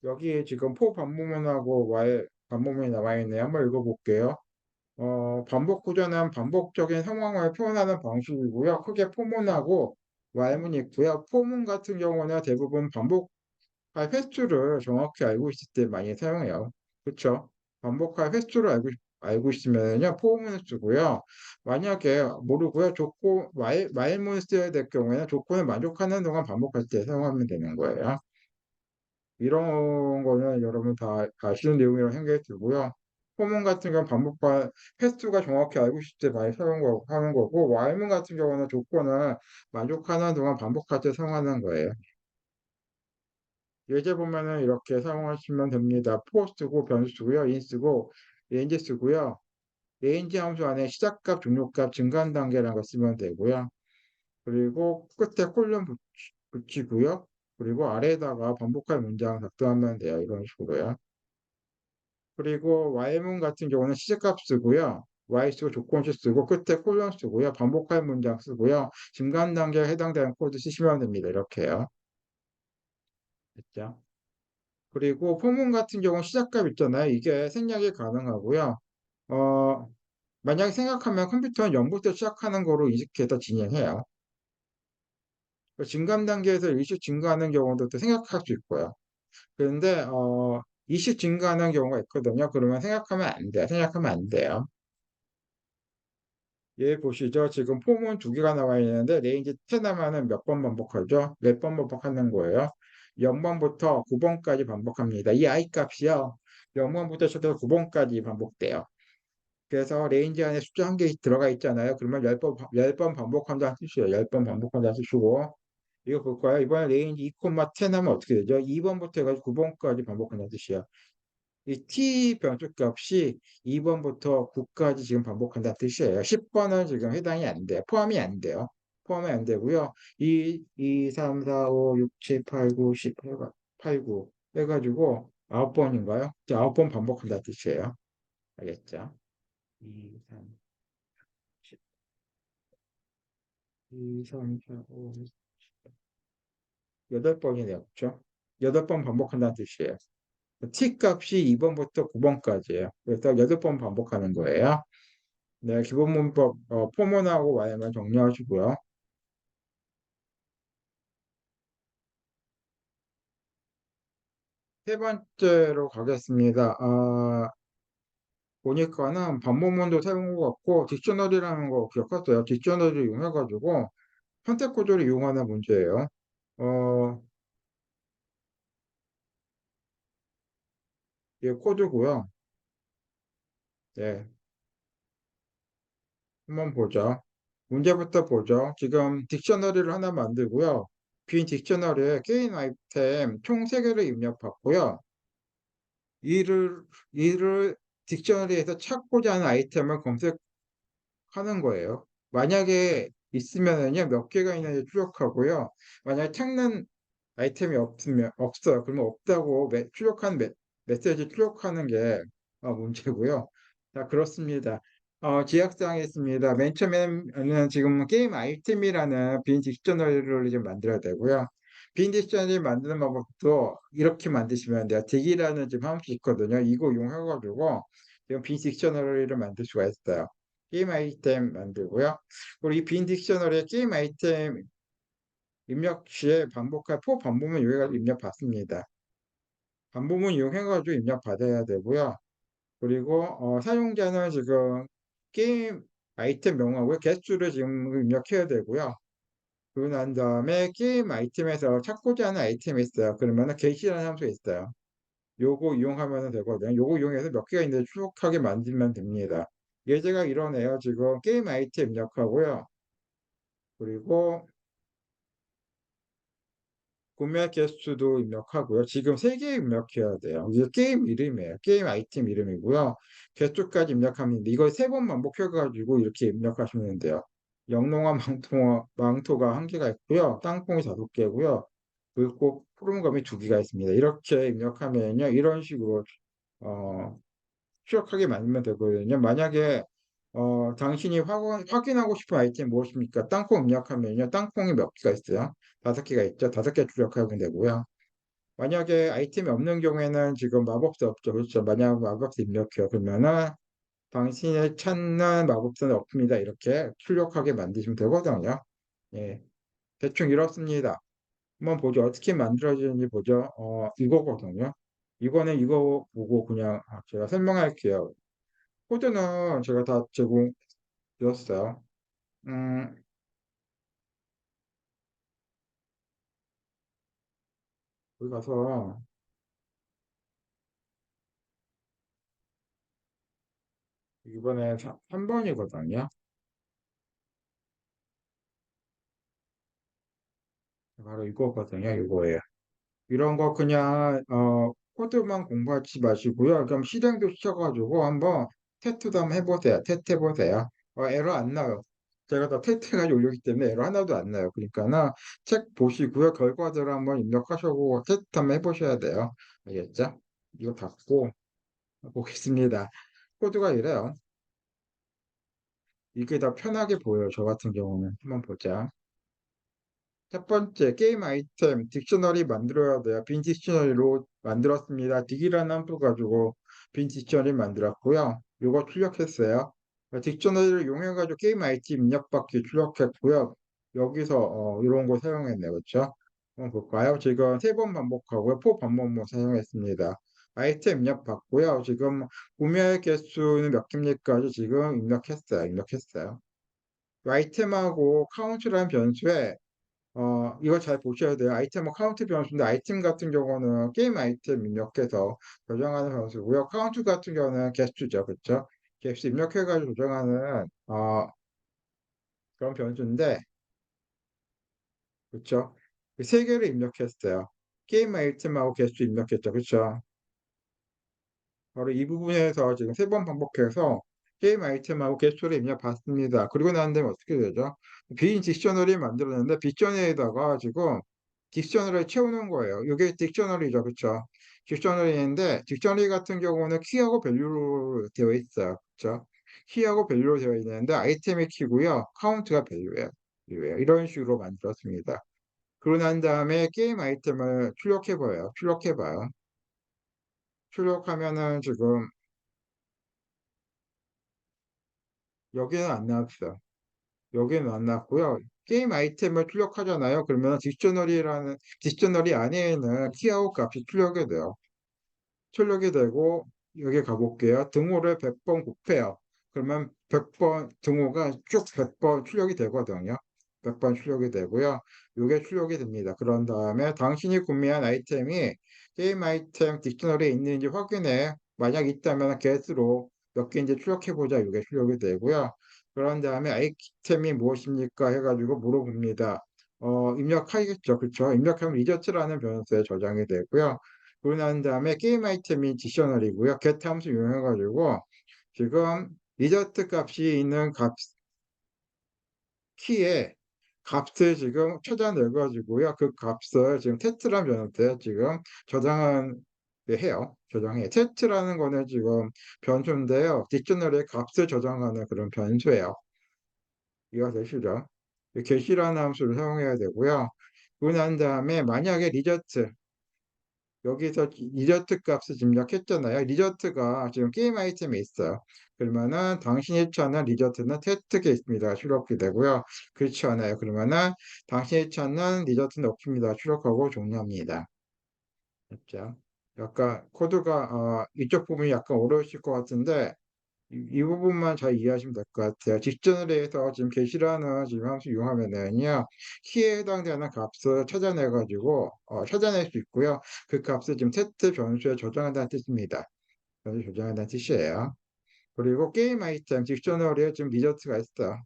여기에 지금 포 반복문하고 y 반복문이 나와 있네요. 한번 읽어볼게요. 반복 구조는 반복적인 상황을 표현하는 방식이고요. 크게 포문하고 y문이 있고요. 포문 같은 경우는 대부분 반복 횟수를 정확히 알고 있을 때 많이 사용해요. 그렇죠? 반복할 횟수를 알고 있으면요, 포문을 쓰고요. 만약에 모르고요, 말문을 써야 될 경우에는 조건을 만족하는 동안 반복할 때 사용하면 되는 거예요. 이런 거는 여러분 다 아시는 내용이라고 생각이 들고요. 포문 같은 경우는 반복할 횟수가 정확히 알고 있을 때 많이 하는 거고, 말문 같은 경우는 조건을 만족하는 동안 반복할 때 사용하는 거예요. 예제 보면은 이렇게 사용하시면 됩니다. 포 쓰고 변수 쓰고요. 인 쓰고 레인지 쓰고요. 레인지 함수 안에 시작값, 종료값, 증가한 단계라는 거 쓰면 되고요. 그리고 끝에 콜론 붙이고요. 그리고 아래에다가 반복할 문장 작성하면 돼요. 이런 식으로요. 그리고 y문 같은 경우는 시작값 쓰고요. y 쓰고 조건식 쓰고 끝에 콜론 쓰고요. 반복할 문장 쓰고요. 증가한 단계에 해당되는 코드 쓰시면 됩니다. 이렇게요. 됐죠? 그리고 포문 같은 경우는 시작값 있잖아요. 이게 생략이 가능하고요. 어, 만약에 생각하면 컴퓨터는 0부터 시작하는 거로 인식해서 진행해요. 증감 단계에서 일시 증가하는 경우도 또 생각할 수 있고요. 그런데 일시 증가하는 경우가 있거든요. 그러면 생각하면 안 돼요. 생각하면 안 돼요. 예, 보시죠. 지금 폼은 두 개가 나와 있는데 레인지 10 하면은 몇 번 반복하죠? 몇 번 반복하는 거예요? 0번부터 9번까지 반복합니다. 이 i 값이요. 0번부터 시작해서 9번까지 반복돼요. 그래서 레인지 안에 숫자 한 개 들어가 있잖아요. 그러면 10번 반복한다는 뜻이에요. 10번 반복한다는 뜻이고. 이거 볼까요? 이번에 레인지 2,10 하면 어떻게 되죠? 2번부터 해가지고 9번까지 반복한다는 뜻이에요. 이 t 변수 값이 2번부터 9까지 지금 반복한다는 뜻이에요. 10번은 지금 해당이 안 돼요. 포함이 안 돼요. 포함이 안 되고요. 2, 3, 4, 5, 6, 7, 8, 9, 10, 8, 9 해가지고 9번인가요? 9번 반복한다는 뜻이에요. 알겠죠? 2, 3, 2, 3, 4, 5, 8번이네요. 그렇죠? 8번 반복한다는 뜻이에요. t 값이 2번부터 9번까지예요. 그래서 8번 반복하는 거예요. 네, 기본 문법 포문하고 와야만 정리하시고요. 세 번째로 가겠습니다. 보니까는 반복문도 사용한 것 같고 딕셔너리라는 거 기억하세요? 딕셔너리 이용해가지고 선택 구조를 이용하는 문제예요. 어, 이 코드고요. 네, 한번 보죠. 문제부터 보죠. 지금 딕셔너리를 하나 만들고요. 빈 딕셔너리에 게임 아이템 총 3개를 입력받고요. 이를, 이를 딕셔너리에서 찾고자 하는 아이템을 검색하는 거예요. 만약에 있으면은요, 몇 개가 있는지 추적하고요. 만약에 찾는 아이템이 없어요. 그러면 없다고 메시지 출력하는 게 문제고요. 자, 그렇습니다. 지약사항이 있습니다. 맨 처음에는 지금 게임 아이템이라는 빈 딕셔너리를 좀 만들어야 되고요. 빈 딕셔너리 만드는 방법도 이렇게 만드시면 돼요. 딕이라는 지금 함수 있거든요. 이거 이용해가지고 지금 빈 딕셔너리를 만들 수가 있어요. 게임 아이템 만들고요. 그리고 이 빈 딕셔너리에 게임 아이템 입력 시에 반복할 포 반복문 이용해가지고 입력 받습니다. 반복문 이용해가지고 입력 받아야 되고요. 그리고 사용자는 지금 게임 아이템 명하고 개수를 지금 입력해야 되고요. 그러고 난 다음에 게임 아이템에서 찾고자 하는 아이템이 있어요. 그러면은 get이라는 함수가 있어요. 요거 이용하면 되거든요. 요거 이용해서 몇 개가 있는지 추적하게 만들면 됩니다. 예제가 이러네요. 지금 게임 아이템 입력하고요. 그리고 구매 개수도 입력하고요. 지금 3개 입력해야 돼요. 이게 게임 이름이에요. 게임 아이템 이름이고요. 개수까지 입력하면 이걸 3번 반복해가지고 이렇게 입력하시면 돼요. 영롱한 망토가 1개가 있고요. 땅콩이 5개고요. 그리고 프로그램이 두 개가 있습니다. 이렇게 입력하면요. 이런 식으로 어 추적하게 만들면 되거든요. 만약에 당신이 확인하고 싶은 아이템이 무엇입니까? 땅콩 입력하면요. 땅콩이 몇 개가 있어요? 5개가 있죠. 5개 출력하면 되고요. 만약에 아이템이 없는 경우에는 지금 마법사 없죠. 그렇죠. 만약 마법사 입력해요. 그러면은 당신이 찾는 마법사는 없습니다. 이렇게 출력하게 만드시면 되거든요. 예. 대충 이렇습니다. 한번 보죠. 어떻게 만들어지는지 보죠. 이거거든요. 이거는 이거 보고 그냥 제가 설명할게요. 코드는 제가 다 제공드렸어요. 음, 여기 가서 이번에 3번이거든요. 바로 이거거든요. 이거예요. 이런 거 그냥 코드만 공부하지 마시고요. 그럼 실행도 시켜가지고 한번 테스트도 한번 해보세요. 테스트 해보세요. 에러 안 나요. 제가 다 테스트해가지고 올렸기 때문에 에러 하나도 안 나요. 그러니까는 책 보시고요. 결과들을 한번 입력하시고 테스트 한번 해보셔야 돼요. 알겠죠? 이거 닫고 보겠습니다. 코드가 이래요. 이게 더 편하게 보여요. 저 같은 경우는. 한번 보자. 첫 번째, 게임 아이템, 딕셔너리 만들어야 돼요. 빈 딕셔너리로 만들었습니다. 딕이라는 함수 가지고 빈 딕셔너리 만들었고요. 요거 출력했어요. 딕셔너리를 이용해가지고 게임 아이템 입력받기 출력했고요. 여기서 이런 거 사용했네요. 그렇죠? 한번 볼까요? 지금 3번 반복하고요. 포 반복만 사용했습니다. 아이템 입력받고요. 지금 구매 개수는 몇 개입니까? 지금 입력했어요. 입력했어요. 아이템하고 카운트라는 변수에 이거 잘 보셔야 돼요. 아이템은 카운트 변수인데 아이템 같은 경우는 게임 아이템 입력해서 조정하는 변수고요. 카운트 같은 경우는 개수죠. 그렇죠? 개수 입력해가지고 조정하는 그런 변수인데 그렇죠? 세 개를 입력했어요. 게임 아이템하고 개수 입력했죠. 그렇죠? 바로 이 부분에서 지금 3번 반복해서 게임 아이템하고 개수를 입력받습니다. 그리고 난 다음에 어떻게 되죠? 빈 딕셔너리 만들었는데 딕셔너리에다가 지금 딕셔너리를 채우는 거예요. 이게 딕셔너리죠. 그렇죠? 딕셔너리인데 딕셔너리 같은 경우는 키하고 밸류로 되어 있어요. 그렇죠? 키하고 밸류로 되어 있는데 아이템이 키고요. 카운트가 밸류예요. 이런 식으로 만들었습니다. 그러고 난 다음에 게임 아이템을 출력해봐요. 출력해봐요. 출력하면은 지금 여기는 안 나왔어요. 여기는 안 나왔고요. 게임 아이템을 출력하잖아요. 그러면 딕셔너리 안에는 키아웃 값이 출력이 돼요. 출력이 되고 여기 가볼게요. 등호를 100번 곱해요. 그러면 100번 등호가 쭉 100번 출력이 되거든요. 100번 출력이 되고요. 이게 출력이 됩니다. 그런 다음에 당신이 구매한 아이템이 게임 아이템 딕셔너리에 있는지 확인해. 만약 있다면 개수로 몇 개인지 출력해보자. 이게 출력이 되고요. 그런 다음에 아이템이 무엇입니까? 해가지고 물어봅니다. 입력하겠죠. 그렇죠? 입력하면 리저트라는 변수에 저장이 되고요. 그러고 난 다음에 게임 아이템이 딕셔너리고요. get 함수 이용해가지고 지금 리저트 값이 있는 키에 값을 지금 찾아내가지고요. 그 값을 지금 테스트라는 변한테 지금 저장은 해요. 저장해. 테스트라는 거는 지금 변수인데요. 딕셔너리의 값을 저장하는 그런 변수예요. 이해가 되시죠? get이라는 함수를 사용해야 되고요. 그러고 난 다음에 만약에 리저트 여기서 리저트 값을 입력했잖아요. 리저트가 지금 게임 아이템에 있어요. 그러면은 당신이 찾는 리저트는 테스트 케이스입니다. 출력이 되고요. 그렇지 않아요. 그러면은 당신이 찾는 리저트는 없습니다. 출력하고 종료합니다. 됐죠? 약간 코드가 이쪽 부분이 약간 어려우실 것 같은데 이 부분만 잘 이해하시면 될 것 같아요. 직전을 해서 지금 게시라는 지금 함수 이용하면은요, 키에 해당되는 값을 찾아내가지고, 찾아낼 수 있고요. 그 값을 지금 테스트 변수에 저장한다는 뜻입니다. 변수 저장한다는 뜻이에요. 그리고 게임 아이템 딕셔너리에 지금 리저트가 있어.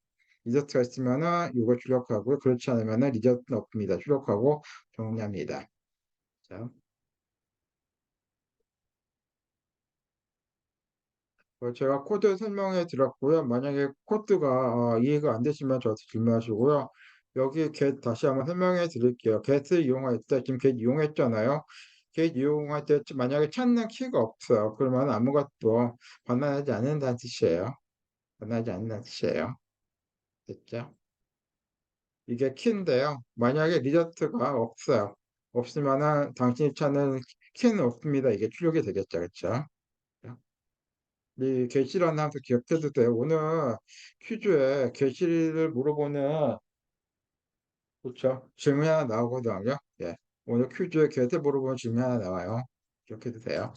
리저트가 있으면은 이거 출력하고, 그렇지 않으면은 리저트는 없습니다. 출력하고 정리합니다. 자. 제가 코드 설명해 드렸고요. 만약에 코드가 이해가 안 되시면 저한테 질문하시고요. 여기 get 다시 한번 설명해 드릴게요. get 이용할 때 지금 get 이용했잖아요. get 이용할 때 만약에 찾는 키가 없어요. 그러면 아무것도 변환하지 않는다는 뜻이에요. 변하지 않는다는 뜻이에요. 됐죠? 이게 키인데요. 만약에 리저트가 없어요. 없으면은 당신이 찾는 키는 없습니다. 이게 출력이 되겠죠. 그렇죠? 이 게시라는 함수 기억해도 돼요. 오늘 퀴즈에 게시를 물어보는 그렇죠. 질문이 하나 나오거든요. 예. 오늘 퀴즈에 게시 물어보는 질문이 하나 나와요. 기억해도 돼요.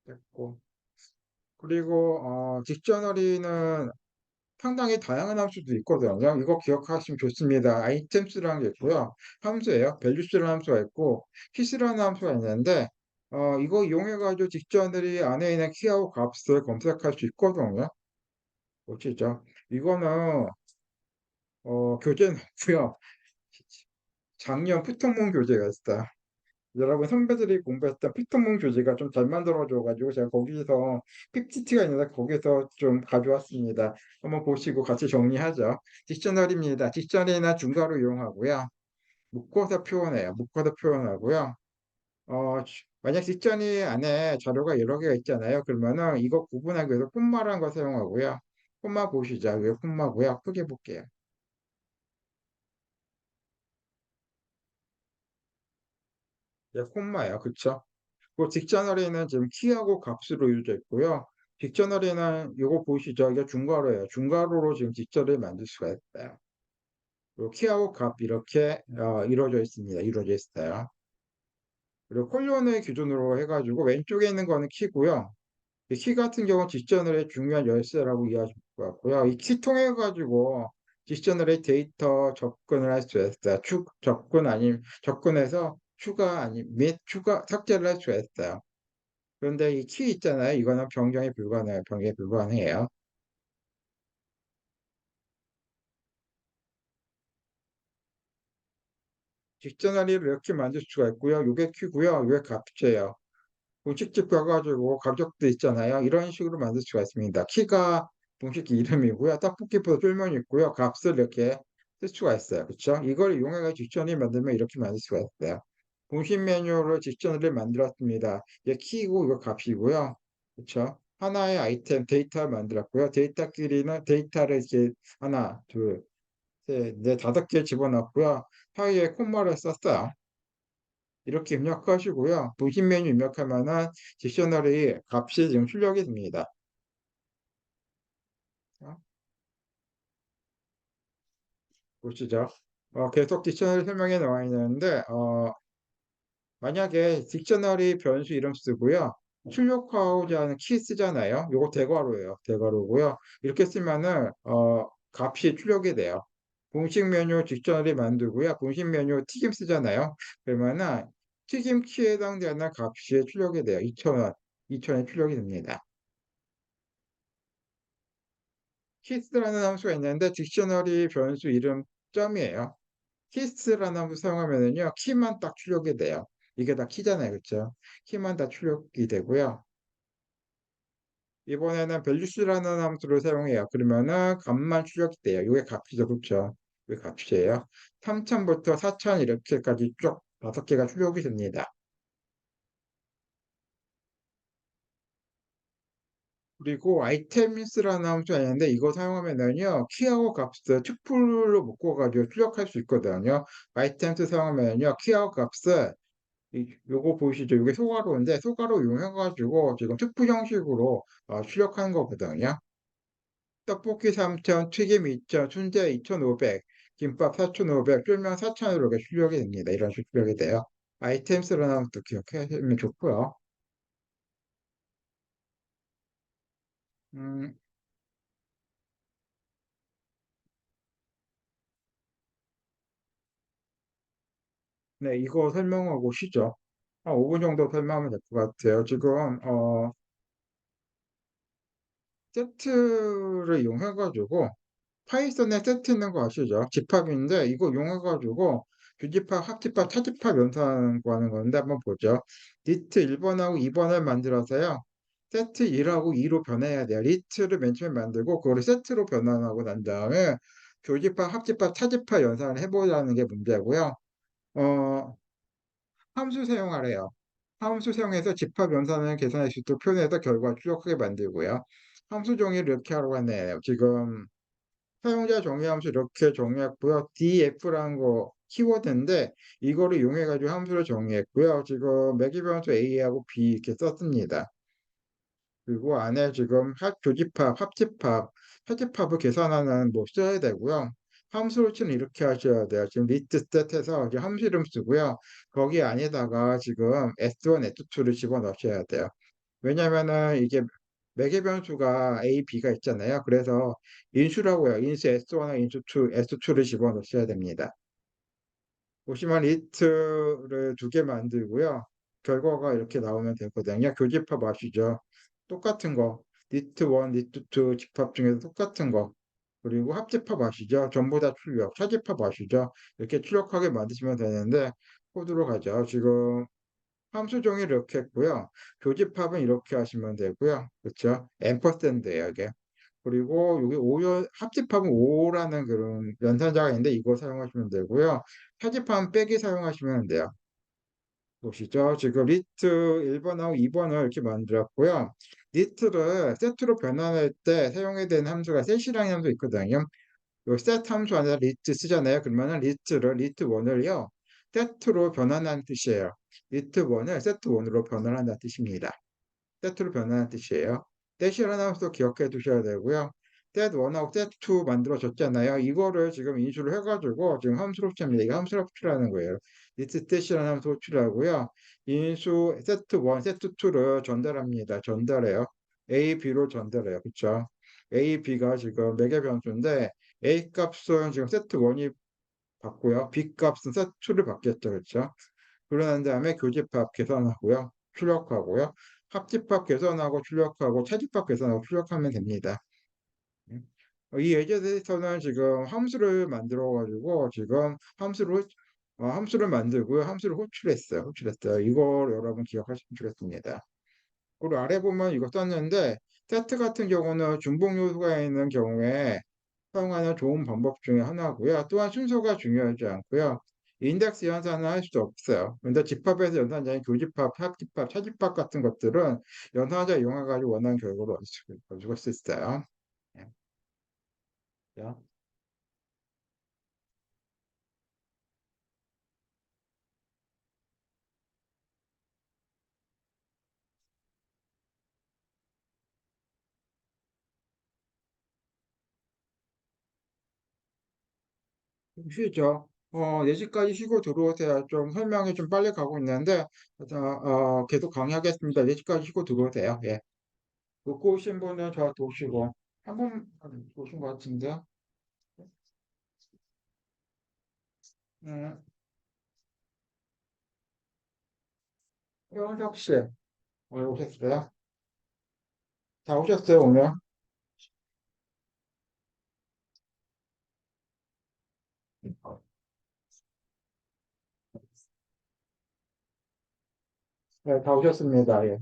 됐고. 그리고 딕셔너리는 상당히 다양한 함수도 있거든요. 이거 기억하시면 좋습니다. 아이템스라는 게 있고요. 함수예요. 밸류스라는 함수가 있고 키스라는 함수가 있는데 이거 이용해가지고 딕셔너리 안에 있는 키하고 값을 검색할 수 있거든요. 보시죠. 이거는 교재는 없고요. 작년 피터문 교재가 있어요. 여러분 선배들이 공부했던 피터문 교재가 좀 잘 만들어져가지고 제가 거기서 PPT가 있는데 거기서 좀 가져왔습니다. 한번 보시고 같이 정리하죠. 딕셔너리입니다. 딕셔너리나 중괄호 이용하고요. 묶어서 표현해요. 묶어서 표현하고요. 만약 딕셔너리 안에 자료가 여러 개가 있잖아요. 그러면은 이거 구분하기 위해서 콤마라는 거 사용하고요. 콤마 보시죠. 왜 콤마고요? 크게 볼게요. 예, 콤마예요. 그쵸? 그 딕셔너리는 지금 키하고 값으로 이루어져 있고요. 딕셔너리는 이거 보시죠. 이게 중괄호예요. 중괄호로 지금 딕셔너리를 만들 수가 있어요. 그리고 키하고 값 이렇게 이루어져 있습니다. 이루어져 있어요. 그리고 콜론을 기준으로 해가지고 왼쪽에 있는 거는 키고요. 이 키 같은 경우는 딕셔너리의 중요한 열쇠라고 이해하실 것 같고요. 이 키 통해 가지고 딕셔너리 데이터 접근을 할 수 있어요. 접근 아님 접근해서 추가 아님 및 추가 삭제를 할 수 있어요. 그런데 이 키 있잖아요. 이거는 변경이 불가능해요. 변경이 불가능해요. 딕셔너리를 이렇게 만들 수가 있고요. 요게 키고요. 요게 값이에요. 공식집 가가지고 가격도 있잖아요. 이런 식으로 만들 수가 있습니다. 키가 공식 이름이고요. 떡볶이보다 쫄면 있고요. 값을 이렇게 쓸 수가 있어요. 그렇죠? 이걸 이용해서 딕셔너리 만들면 이렇게 만들 수가 있어요. 공식 메뉴로 딕셔너리를 만들었습니다. 이게 키고 이거 값이고요. 그렇죠? 하나의 아이템 데이터를 만들었고요. 데이터끼리는 데이터를 이렇게 하나, 둘, 셋, 넷, 다섯 개 집어넣고요. 사이에 콤마를 썼어요. 이렇게 입력하시고요. 부신 메뉴 입력하면은 딕셔너리 값이 지금 출력이 됩니다. 어, 보시죠. 계속 딕셔너리 설명에 나와 있는데 만약에 딕셔너리 변수 이름 쓰고요. 출력하고자 하는 키 쓰잖아요. 요거 대괄호예요. 대괄호고요. 이렇게 쓰면은 값이 출력이 돼요. 공식 메뉴 딕셔너리 만들고요. 공식 메뉴 튀김 쓰잖아요. 그러면은 튀김 키에 해당되는 값이 출력이 돼요. 2,000원, 2,000원 출력이 됩니다. 키스라는 함수가 있는데 딕셔너리 변수 이름 점이에요. 키스라는 함수 사용하면은요 키만 딱 출력이 돼요. 이게 다 키잖아요, 그렇죠? 키만 다 출력이 되고요. 이번에는 values라는 함수를 사용해요. 그러면은 값만 출력이 돼요. 이게 값이죠, 그렇죠? 이게 값이에요. 3,000부터 4,000 이렇게까지 쭉 5개가 출력이 됩니다. 그리고 아이템스라는 함수가 있는데 이거 사용하면은요 키하고 값을 툭플로 묶어가지고 출력할 수 있거든요. 아이템스 사용하면은요 키하고 값을 요거 보이시죠? 이게 소괄호인데 소괄호 이용해가지고 지금 툭플 형식으로 출력하는 거거든요. 떡볶이 3,000, 튀김 2,000, 순대 2,500, 김밥 4,500, 쫄면 4,000으로 이렇게 출력이 됩니다. 이런 식으로 출력이 돼요. 아이템스라는 함수 기억하시면 좋고요. 음, 네, 이거 설명하고 쉬죠. 한 5분 정도 설명하면 될 것 같아요. 지금 세트를 이용해가지고 파이썬에 세트 있는 거 아시죠? 집합인데 이거 이용해가지고 교집합, 합집합, 차집합 연산하는 거 하는 건데 한번 보죠. 디트 1번하고 2번을 만들어서요. 세트 1하고 2로 변해야 돼요. 리트를 맨 처음에 만들고 그거를 세트로 변환하고 난 다음에 교집합, 합집합, 차집합 연산을 해보자는 게 문제고요. 어, 함수 사용하래요. 함수 사용해서 집합 연산을 계산할 수 있도록 표현해서 결과 추적하게 만들고요. 함수 정의를 이렇게 하라고 하네요. 지금 사용자 정의 함수 이렇게 정의했고요. df라는 거 키워드인데 이거를 이용해가지고 함수를 정의했고요. 지금 매기변수 a하고 b 이렇게 썼습니다. 그리고 안에 지금 교집합, 합집합, 차집합을 계산하는 뭐 써야 되고요. 함수로 치는 이렇게 하셔야 돼요. 지금 리트 스탯해서 이제 함수 이름 쓰고요. 거기 안에다가 지금 S1, S2를 집어넣으셔야 돼요. 왜냐면은 이게 매개 변수가 A, B가 있잖아요. 그래서 인수라고요. 인수 S1과 인수 2, S2를 집어넣으셔야 됩니다. 보시면 리트를 두 개 만들고요. 결과가 이렇게 나오면 되거든요. 교집합 아시죠? 똑같은 거. 리트 1, 리트 2 집합 중에서 똑같은 거. 그리고 합집합 아시죠? 전부 다 출력. 차집합 아시죠? 이렇게 출력하게 만드시면 되는데 코드로 가죠. 지금 함수 정의를 이렇게 했고요. 교집합은 이렇게 하시면 되고요. 그렇죠? 앰퍼센드예요, 이게. 그리고 여기 합집합은 5라는 그런 연산자가 있는데 이거 사용하시면 되고요. 차집합은 빼기 사용하시면 돼요. 보시죠. 지금 리트 1번하고 2번을 이렇게 만들었고요. 리트를 세트로 변환할 때 사용해야 되는 함수가 셋이라는 함수 있거든요. 요 set 함수 안에서 리트 쓰잖아요. 그러면은 리트 1을요. 세트로 변환하는 뜻이에요. 리트 1을 세트 1으로 변환한다는 뜻입니다. 세트로 변환하는 뜻이에요. 대시라는 함수 기억해 두셔야 되고요. set 1하고 set 2 만들어졌잖아요. 이거를 지금 인수를 해가지고 지금 함수로 칩니다. 이게 함수로 호출하는 거예요. 리트 대시라는 함수 호출하고요. 인수 set 1, set 2를 전달합니다. 전달해요. A, B로 전달해요. 그쵸? A, B가 지금 매개 변수인데 A 값은 지금 세트 1이 받고요. B 값은 세트 2를 받겠죠. 그렇죠? 그러난 다음에 교집합 계산하고요. 출력하고요. 합집합 계산하고 출력하고 차집합 계산하고 출력하면 됩니다. 이 예제에서는 지금 함수를 만들어 가지고 지금 함수를 만들고요. 함수를 호출했어요. 이걸 여러분 기억하시면 좋겠습니다. 그리고 아래 보면 이거 썼는데 세트 같은 경우는 중복 요소가 있는 경우에 사용하는 좋은 방법 중에 하나고요. 또한 순서가 중요하지 않고요. 인덱스 연산은 할 수 없어요. 근데 집합에서 연산자인 교집합, 합집합, 차집합 같은 것들은 연산자 이용해가지고 원하는 결과를 얻을 수 있어요. 예. 자, 좀 쉬죠. 4시까지 쉬고 들어오세요. 좀 설명이 좀 빨리 가고 있는데, 계속 강의하겠습니다. 4시까지 쉬고 들어오세요. 예. 듣고 오신 분은 저 도시고, 한 분 오신 것 같은데, 현석 씨, 오늘 오셨어요? 다 오셨어요, 오늘? 네, 다 오셨습니다. 예.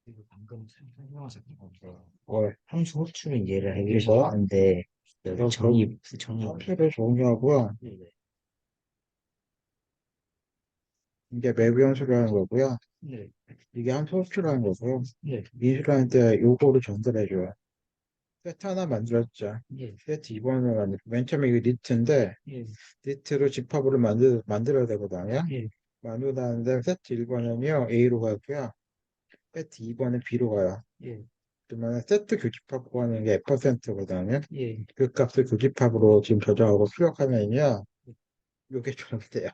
그리고 방금 설명하셨던 것처럼 어, 함수 호출은 예를 그래서 해주셨는데 그래서 정의 함수를 정의하고요. 네네. 이게 매부 함수라는 거고요. 네. 이게 함수 호출하는 거고요. 네. 미술한테 요거를 전달해줘요. 세트 하나 만들었죠. 예. 세트 2번을 맨 처음에 이거 니트인데 예. 니트로 집합으로 만들어야 되거든요. 예. 만들었는데 세트 1번은요 A로 가고요. 세트 2번은 B로 가요. 예. 그러면 세트 교집합 구하는 게 F%거든요. 예. 그 값을 교집합으로 지금 저장하고 수력하면요. 요게 저렇게 돼요.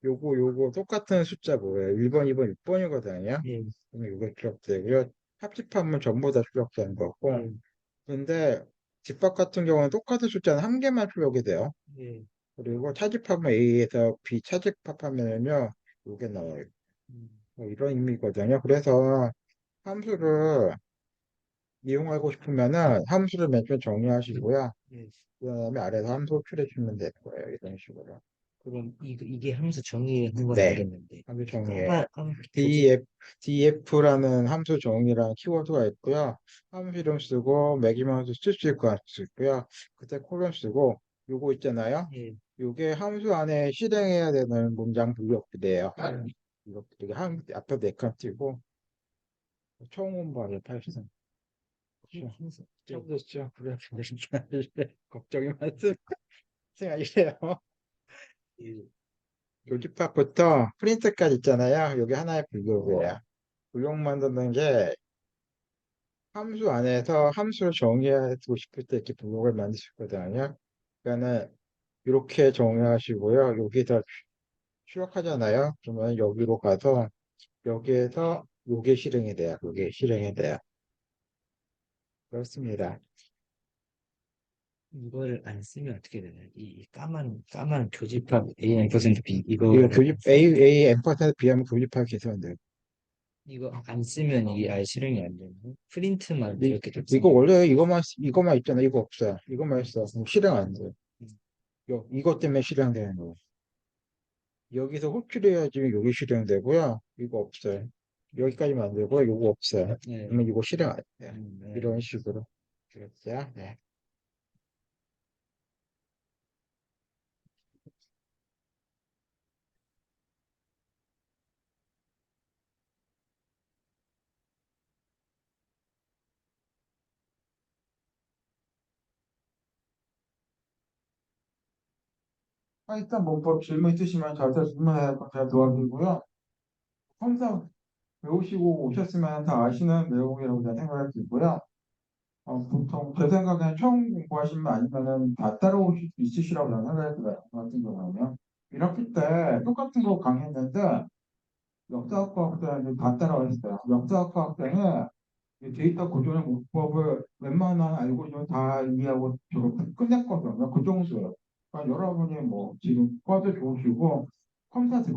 요거 똑같은 숫자 뭐예요? 1번, 2번, 6번이거든요. 예. 그러면 요게 수력되고요. 합집하면 전부 다 수력되는 거고. 예. 근데 집합 같은 경우는 똑같은 숫자는 한 개만 수력이 돼요. 예. 그리고 차집합은 A에서 B 차집합하면요. 요게 나와요. 음. 뭐 이런 의미거든요. 그래서 함수를 이용하고 싶으면은 함수를 맨 처음 정리하시고요. 예. 그다음에 아래서 함수 호출해 주면 되는 거예요. 이런 식으로. 그럼 이게 함수 정의한 건 네. 알겠는데 함수 그 정의예요. 교집 df라는 함수 정의랑 키워드가 있고요. 함수 이름 쓰고 매기면서 쓸 수 있고 안 쓸 수 있고요. 그때 콜론 쓰고 요거 있잖아요. 예. 요게 함수 안에 실행해야 되는 문장 분류들이에요. 이렇게 앞에 네 칸 띄고 처음 공부하는 80. 그렇죠. 함수 예. 처음 됐죠. 그래, 걱정이 많습니다. 생각이래요. 예. 교집합부터 프린트까지 있잖아요. 여기 하나의 블록이에요. 블록 만드는 게 함수 안에서 함수를 정의하고 싶을 때 이렇게 블록을 만들 수 있거든요. 그러니까는 이렇게 정의하시고요. 여기다 출력하잖아요. 그러면 여기로 가서 여기에서 요게 실행이 돼요. 요게 실행이 돼요. 그렇습니다. 이거를 안 쓰면 어떻게 되나요? 이 까만 교집합 A 퍼센트 B 이거 교집 A 앰퍼센트 B하면 교집합 계산돼. 이거 안 쓰면 이게 아예 실행이 안 되는 프린트만 이렇게 돼 이거 원래 이거만 있잖아. 이거 없어요. 이거만 있어. 그럼 실행 안 돼. 이것 때문에 실행되는 거. 여기서 호출해야지 여기 실행되고요. 이거 없어요. 여기까지만 안 되고 이거 없어요. 네. 그러면 이거 실행 안 돼요. 네. 이런 식으로. 그랬어요. 네. 일단 문법 질문 있으시면 자세히 질문해 제가 도와드리고요. 항상 배우시고 오셨으면 다 아시는 내용이라고 저는 생각할 수 있고요. 보통 제 생각에는 처음 공부하시면 아니면은 다 따라오실 수 있으시라고 저는 생각했어요. 같은 경우는요. 1학기 때 똑같은 거 강의했는데 역사학과 학생이 다 따라왔어요. 역사학과 학생은 이 데이터 구조의 문법을 웬만한 알고리즘 다 이해하고 저거 끝냈거든요. 그 정도예요. 그러니까 여러분이 뭐 지금 과도 좋으시고 컴퓨터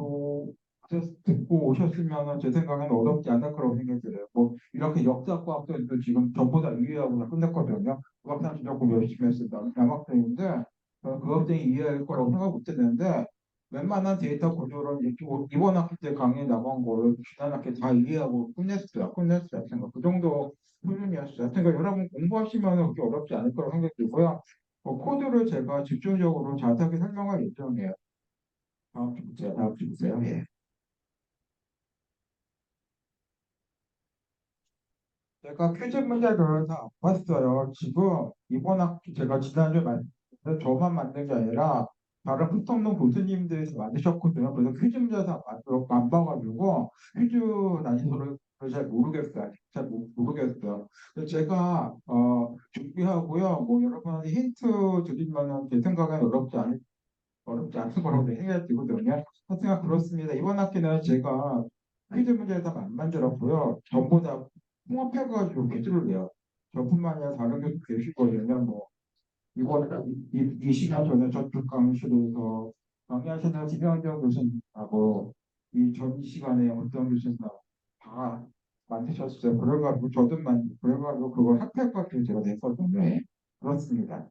듣고 오셨으면 제 생각에는 어렵지 않을 거라고 생각이 들어요. 뭐 이렇게 역사과 학생도 지금 전부 다 이해하고 다 끝냈거든요. 그 학생 조금 열심히 했어요. 남학생인데 그 학생이 이해할 거라고 생각 못 했는데 웬만한 데이터 구조를 이번 학기 때 강의 나간 거를 지난 학기 다 이해하고 끝냈어요. 생각 그 정도 수준이었어요. 그러니까 여러분 공부하시면 그렇게 어렵지 않을 거라고 생각이 들고요. 코드를 제가 집중적으로 자세하게 설명할 예정이에요. 다음 주 보세요. 예. 제가 퀴즈 문제를 다 봤어요. 지금 이번 학기 제가 지난주에 저만 만든 게 아니라 다른 붙었는 교수님들이 만드셨거든요. 그래서 퀴즈 문제 다 안 봐가지고 퀴즈 난이도를 잘 모르겠어요. 모르겠어요. 그래서 제가 준비하고요. 뭐 여러분한테 힌트 드리면은 제 생각엔 어렵지 않을 거라고 생각이 들거든요. 하여튼 그렇습니다. 이번 학기는 제가 퀴즈 문제를 다 안 만들었고요. 전부 다 통합해가지고 퀴즈를 내요. 저뿐만 아니라 다른 교수 계시거든요. 뭐 이번 이 시간 전에 저쪽 강의실에서 강의하시는 김현정 교수님하고 이 전 시간에 어떤 교수님 다 만드셨어요. 그래가지고 그래가지고 그걸 학회까지 제가 냈거든요. 네. 그렇습니다.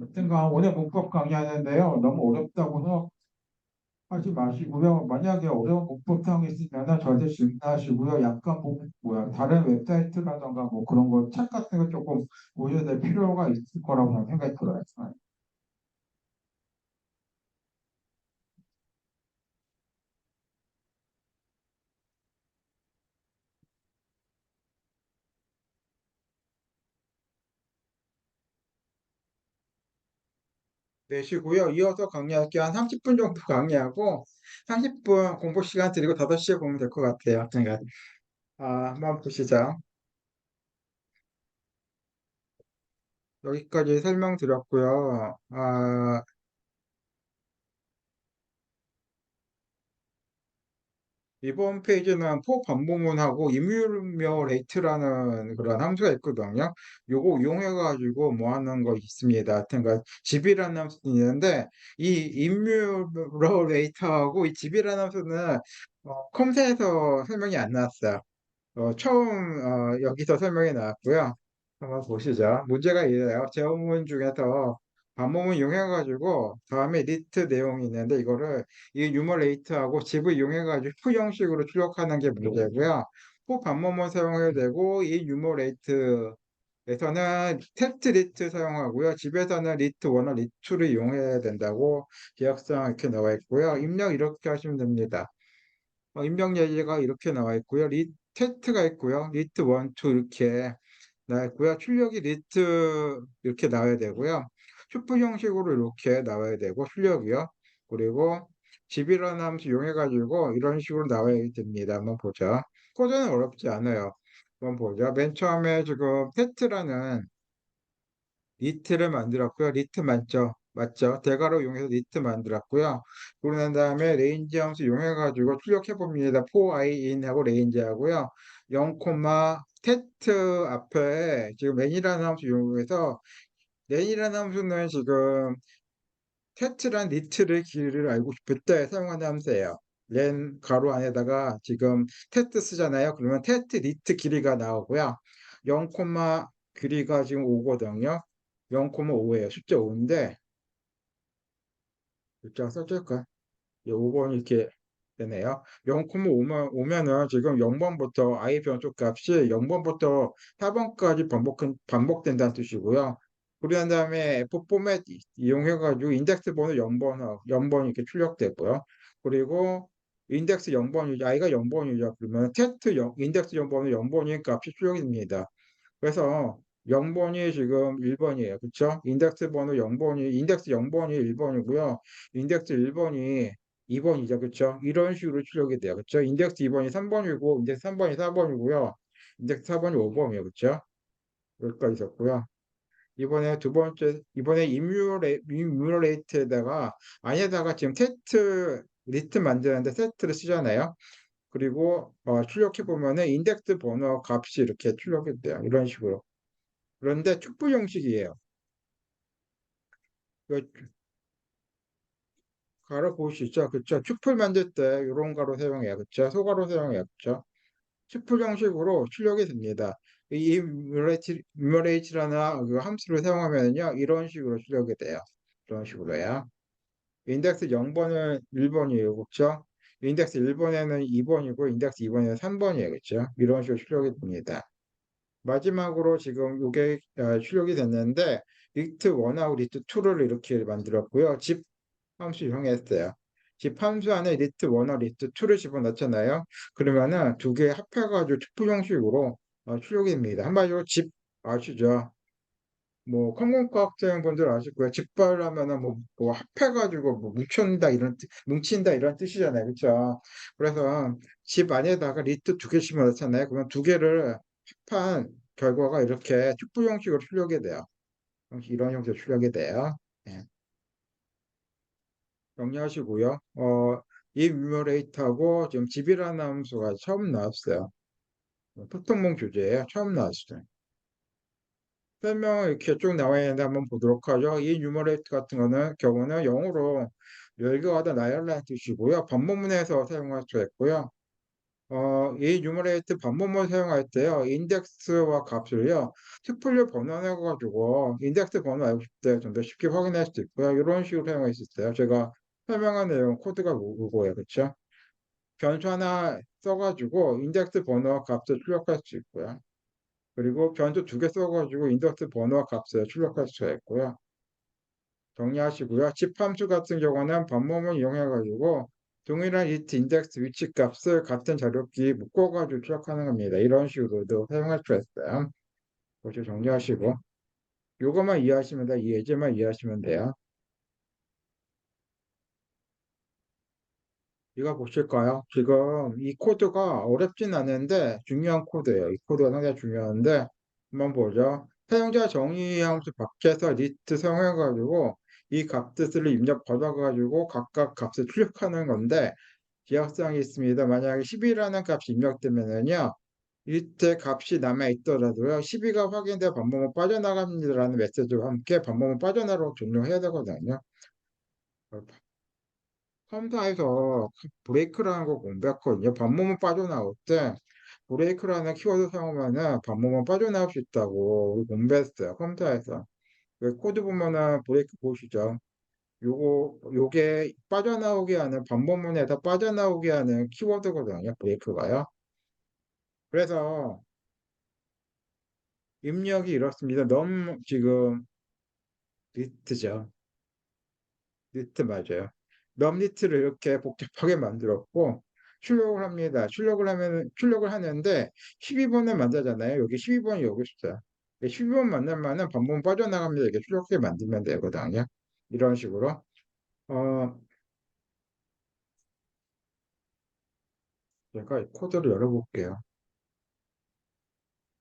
여튼간 오늘 문법 강의하는데요. 너무 어렵다고 하지 마시고요. 만약에 어려운 문법 사항이 있으면 저한테 질문하시고요. 약간 다른 웹사이트라던가 뭐 그런 거 책 같은 거 조금 보셔야 될 필요가 있을 거라고 저는 생각이 들어요. 내시고요. 이어서 강의할게 한 30분 정도 강의하고 30분 공부 시간 드리고 5시에 보면 될 것 같아요. 그러니까 한번 보시죠. 여기까지 설명드렸고요. 이번 페이지는 포 반복문하고 이뮤레이트라는 그런 함수가 있거든요. 요거 이용해가지고 뭐 하는 거 있습니다. 그러니까 집이라는 함수가 있는데 이 이뮤레이터하고 이 집이라는 함수는 컴퓨터에서 설명이 안 나왔어요. 처음 여기서 설명이 나왔고요. 한번 보시죠. 문제가 이래요. 제어문 중에서 반복문 이용해가지고 다음에 리트 내용이 있는데 이거를 이 유머레이트하고 집을 이용해가지고 프 형식으로 출력하는 게 문제고요. 또 반복문 사용해도 되고 이 유머레이트에서는 텍스트 리트 사용하고요. 집에서는 리트 1과 리트 2를 이용해야 된다고 계약상 이렇게 나와 있고요. 입력 이렇게 하시면 됩니다. 입력 예제가 이렇게 나와 있고요. 테스트가 있고요. 리트 1, 2 이렇게 나와 있고요. 출력이 리트 이렇게 나와야 되고요. 슈프 형식으로 이렇게 나와야 되고 출력이요. 그리고 집이라는 함수 이용해가지고 이런 식으로 나와야 됩니다. 한번 보죠. 코드는 어렵지 않아요. 한번 보죠. 맨 처음에 지금 테스트라는 리트를 만들었고요. 리트 맞죠? 대괄호 이용해서 리트 만들었고요. 그러고 난 다음에 레인지 함수 이용해가지고 출력해 봅니다. for i in 하고 레인지 하고요. 0, 테스트 앞에 지금 n이라는 함수 이용해서 렌이라는 함수는 지금 테트란 니트를 길이를 알고 싶을 때 사용하는 함수예요. 렌 가로 안에다가 지금 테트 쓰잖아요. 그러면 테트 니트 길이가 나오고요. 0, 길이가 지금 5거든요. 0,5예요. 숫자 5인데 숫자 써줄까? 5번 이렇게 되네요. 0,5면은 지금 0번부터 i 변수 값이 0번부터 4번까지 반복된다는 뜻이고요. 그런 다음에 F 포맷 이용해가지고 인덱스 번호 0번 이렇게 출력되고요. 그리고 인덱스 0번이죠. i가 0번이죠. 그러면 인덱스 0번은 0번인 값이 출력이 됩니다. 그래서 0번이 지금 1번이에요. 그쵸? 인덱스 0번이 1번이고요. 인덱스 1번이 2번이죠. 그쵸? 이런 식으로 출력이 돼요. 그쵸? 인덱스 2번이 3번이고, 인덱스 3번이 4번이고요. 인덱스 4번이 5번이에요. 그쵸? 여기까지 있었고요. 이번에 이뮤레이트에다가, 안에다가 지금 리스트 만드는데 세트를 쓰잖아요. 그리고 출력해 보면은 인덱스 번호 값이 이렇게 출력이 돼요. 이런 식으로. 그런데 축부 형식이에요. 그 가로 보시죠. 그쵸? 축풀 만들 때 이런 가로 사용해요. 그쵸? 소가로 사용해요. 그쵸? 축풀 형식으로 출력이 됩니다. 이 이뮤레이트라는 그 함수를 사용하면요. 이런 식으로 출력이 돼요. 이런 식으로요. 인덱스 0번은 1번이에요. 그쵸? 인덱스 1번에는 2번이고, 인덱스 2번에는 3번이에요. 그쵸? 이런 식으로 출력이 됩니다. 마지막으로 지금 이게 출력이 됐는데, 리스트 1하고 리스트 2를 이렇게 만들었고요. 집 함수 이용했어요. 집 함수 안에 리스트 1과 리스트 2를 집어넣잖아요. 그러면은 두 개 합해가지고 투표 형식으로 출력이 됩니다. 한마디로 집 아시죠? 뭐 컴공과 학생분들 아실 거예요. 집발하면은 뭐 합해가지고 뭐 뭉친다 이런 뜻이잖아요. 그렇죠? 그래서 집 안에다가 리스트 두 개씩 넣잖아요. 그러면 두 개를 합한 결과가 이렇게 투표 형식으로 출력이 돼요. 이런 형식으로 출력이 돼요. 예. 정리하시고요. 이 유머레이트하고 지금 집이라는 함수가 처음 나왔어요. 토통봉 주제예요. 처음 나왔어요. 설명 이렇게 쭉 나와 있는데 한번 보도록 하죠. 이 유머레이트 같은 경우는 영어로 열교하다 나열라는 뜻이고요. 반복문에서 사용할 수 있고요. 이 유머레이트 반복문 사용할 때요. 인덱스와 값을요. 투플로 번호해가지고 인덱스 번호 알고 싶을 때 좀 더 쉽게 확인할 수 있고요. 이런 식으로 사용할 수 있어요. 제가 설명한 내용 코드가 뭐고요. 그렇죠? 변수 하나 써가지고 인덱스 번호와 값을 출력할 수 있고요. 그리고 변수 두 개 써가지고 인덱스 번호와 값을 출력할 수가 있고요. 정리하시고요. 집 함수 같은 경우는 반복을 이용해가지고 동일한 이트 인덱스 위치 값을 같은 자료끼리 묶어가지고 출력하는 겁니다. 이런 식으로도 사용할 수 있어요. 그것을 정리하시고 요것만 이해하시면 돼. 이 예제만 이해하시면 돼요. 이거 보실까요? 지금 이 코드가 어렵진 않은데 중요한 코드예요. 이 코드가 상당히 중요한데 한번 보죠. 사용자 정의 함수 밖에서 리스트 사용해가지고 이 값들을 입력받아가지고 각각 값을 출력하는 건데 기억사항이 있습니다. 만약에 10이라는 값이 입력되면은요. 리스트에 값이 남아있더라도요. 12가 확인돼 반복은 빠져나갑니다라는 메시지와 함께 반복은 빠져나가도록 종료해야 되거든요. 컴사에서 브레이크라는 거 공부했거든요. 반복문 빠져나올 때 브레이크라는 키워드 사용하면은 반복문 빠져나올 수 있다고 우리 공부했어요. 컴사에서. 그 코드 보면은 브레이크 보시죠. 요게 빠져나오게 하는 반복문에서 빠져나오게 하는 키워드거든요. 브레이크가요. 그래서 입력이 이렇습니다. 너무 지금 리스트죠. 리스트 맞아요. 럼리트를 이렇게 복잡하게 만들었고 출력을 합니다. 출력을 하는데 12번을 만들잖아요. 여기 12번이 여기 있어요. 12번 만들면은 반복 빠져나갑니다. 이렇게 출력하게 만들면 되거든요. 이런 식으로. 어, 제가 이 코드를 열어볼게요.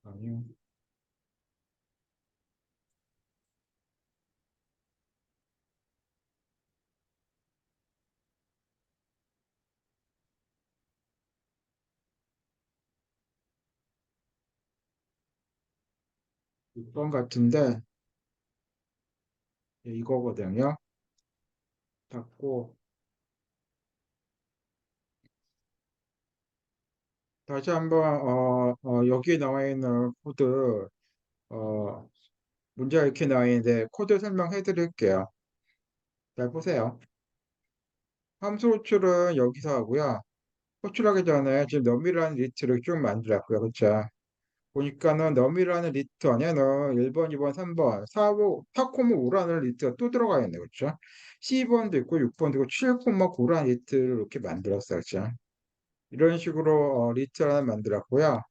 아니요. 6번 같은데 이거거든요. 닫고 다시 한번 여기 나와 있는 코드 어, 문제가 이렇게 나와 있는데 코드 설명해 드릴게요. 잘 보세요. 함수 호출은 여기서 하고요. 호출하기 전에 지금 넘이라는 리스트를 쭉 만들었고요. 그렇죠? 보니까는 넘이라는 리스트 안에는 1번, 2번, 3번, 4, 5, 4,5라는 리스트가 또 들어가 있네요. 그렇죠? 10번도 있고 6번도 있고 7,9라는 리스트를 이렇게 만들었어요. 그렇죠? 이런 식으로 리스트 하나 만들었고요.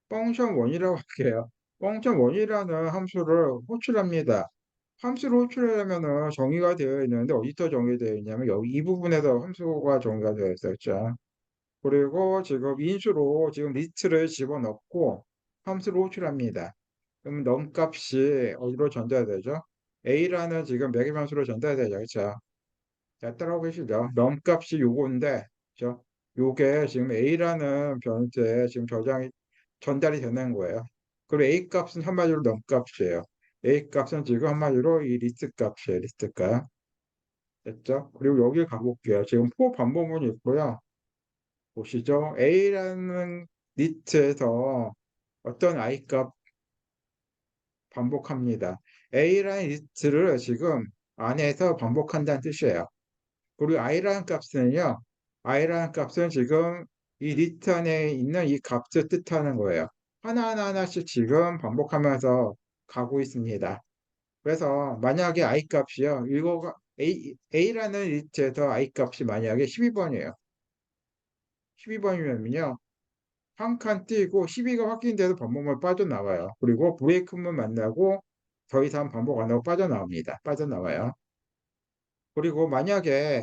펑션 1이라고 할게요. 펑션 1이라는 함수를 호출합니다. 함수를 호출하려면은 정의가 되어 있는데 어디서 정의되어 있냐면 여기 이 부분에서 함수가 정의가 되어 있어요. 그렇죠? 그리고 지금 인수로 지금 리스트를 집어넣고 함수를 호출합니다. 그러면 넘 값이 어디로 전달되죠? A라는 지금 매개함수로 전달되죠. 그렇죠? 자, 따라오고 계시죠? 넘 값이 요건데, 그렇죠? 요게 지금 A라는 변수에 지금 전달이 되는 거예요. 그리고 A 값은 한마디로 넘 값이에요. A 값은 지금 한마디로 이 리스트 값이에요. 리스트 값. 됐죠? 그리고 여기 가볼게요. 지금 포 반복문이 있고요. 보시죠. A라는 리스트에서 어떤 I 값 반복합니다. A라는 리스트를 지금 안에서 반복한다는 뜻이에요. 그리고 I라는 값은요. I라는 값은 지금 이 리스트 안에 있는 이 값을 뜻하는 거예요. 하나씩 지금 반복하면서 가고 있습니다. 그래서 만약에 I 값이요. A라는 리스트에서 I 값이 만약에 12번이에요. 12번이면요. 한 칸 띄고 12가 확인돼도 반복만 빠져나와요. 그리고 브레이크만 만나고 더 이상 반복 안 하고 빠져나옵니다. 빠져나와요. 그리고 만약에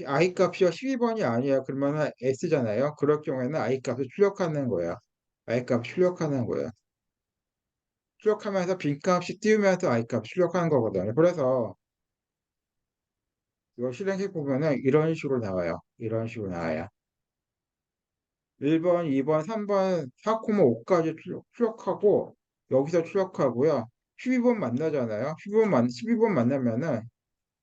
I 값이 12번이 아니에요. 그러면 S잖아요. 그럴 경우에는 I 값을 출력하는 거예요. I 값 출력하는 거예요. 출력하면서 빈값이 띄우면서 I 값 출력하는 거거든요. 그래서 이거 실행해 보면은 이런 식으로 나와요. 이런 식으로 나와요. 1번, 2번, 3번, 4,5까지 출력하고 여기서 출력하고요. 12번 만나잖아요. 12번 만나면은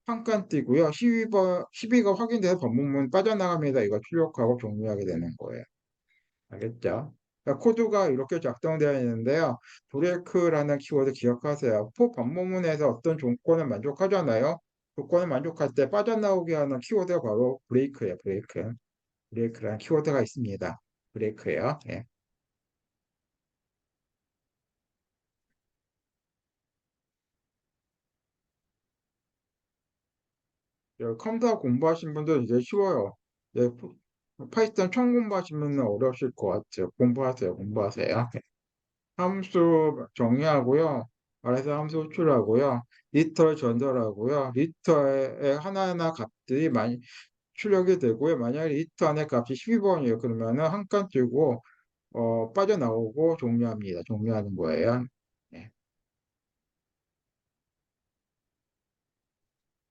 한 칸 띄고요. 12가 확인돼서 법문문 빠져나갑니다. 이거 출력하고 종료하게 되는 거예요. 알겠죠? 그러니까 코드가 이렇게 작성되어 있는데요. 브레이크라는 키워드 기억하세요. 포 법문문에서 어떤 조건을 만족하잖아요. 조건을 만족할 때 빠져나오게 하는 키워드가 바로 브레이크예요. 브레이크. 브레이크라는 키워드가 있습니다. 브레이크예요. 예. 컴퓨터 공부하신 분들 이제 쉬워요. 예, 파이썬 처음 공부하시면 어려우실 것 같아요. 공부하세요. 공부하세요. 함수 정의하고요. 아래서 함수 호출하고요. 리터를 전달하고요. 리터에 하나하나 값들이 많이 출력이 되고요. 만약에 리터 안에 값이 12번이에요. 그러면은 한 칸 띄고 빠져나오고 종료합니다. 종료하는 거예요. 예.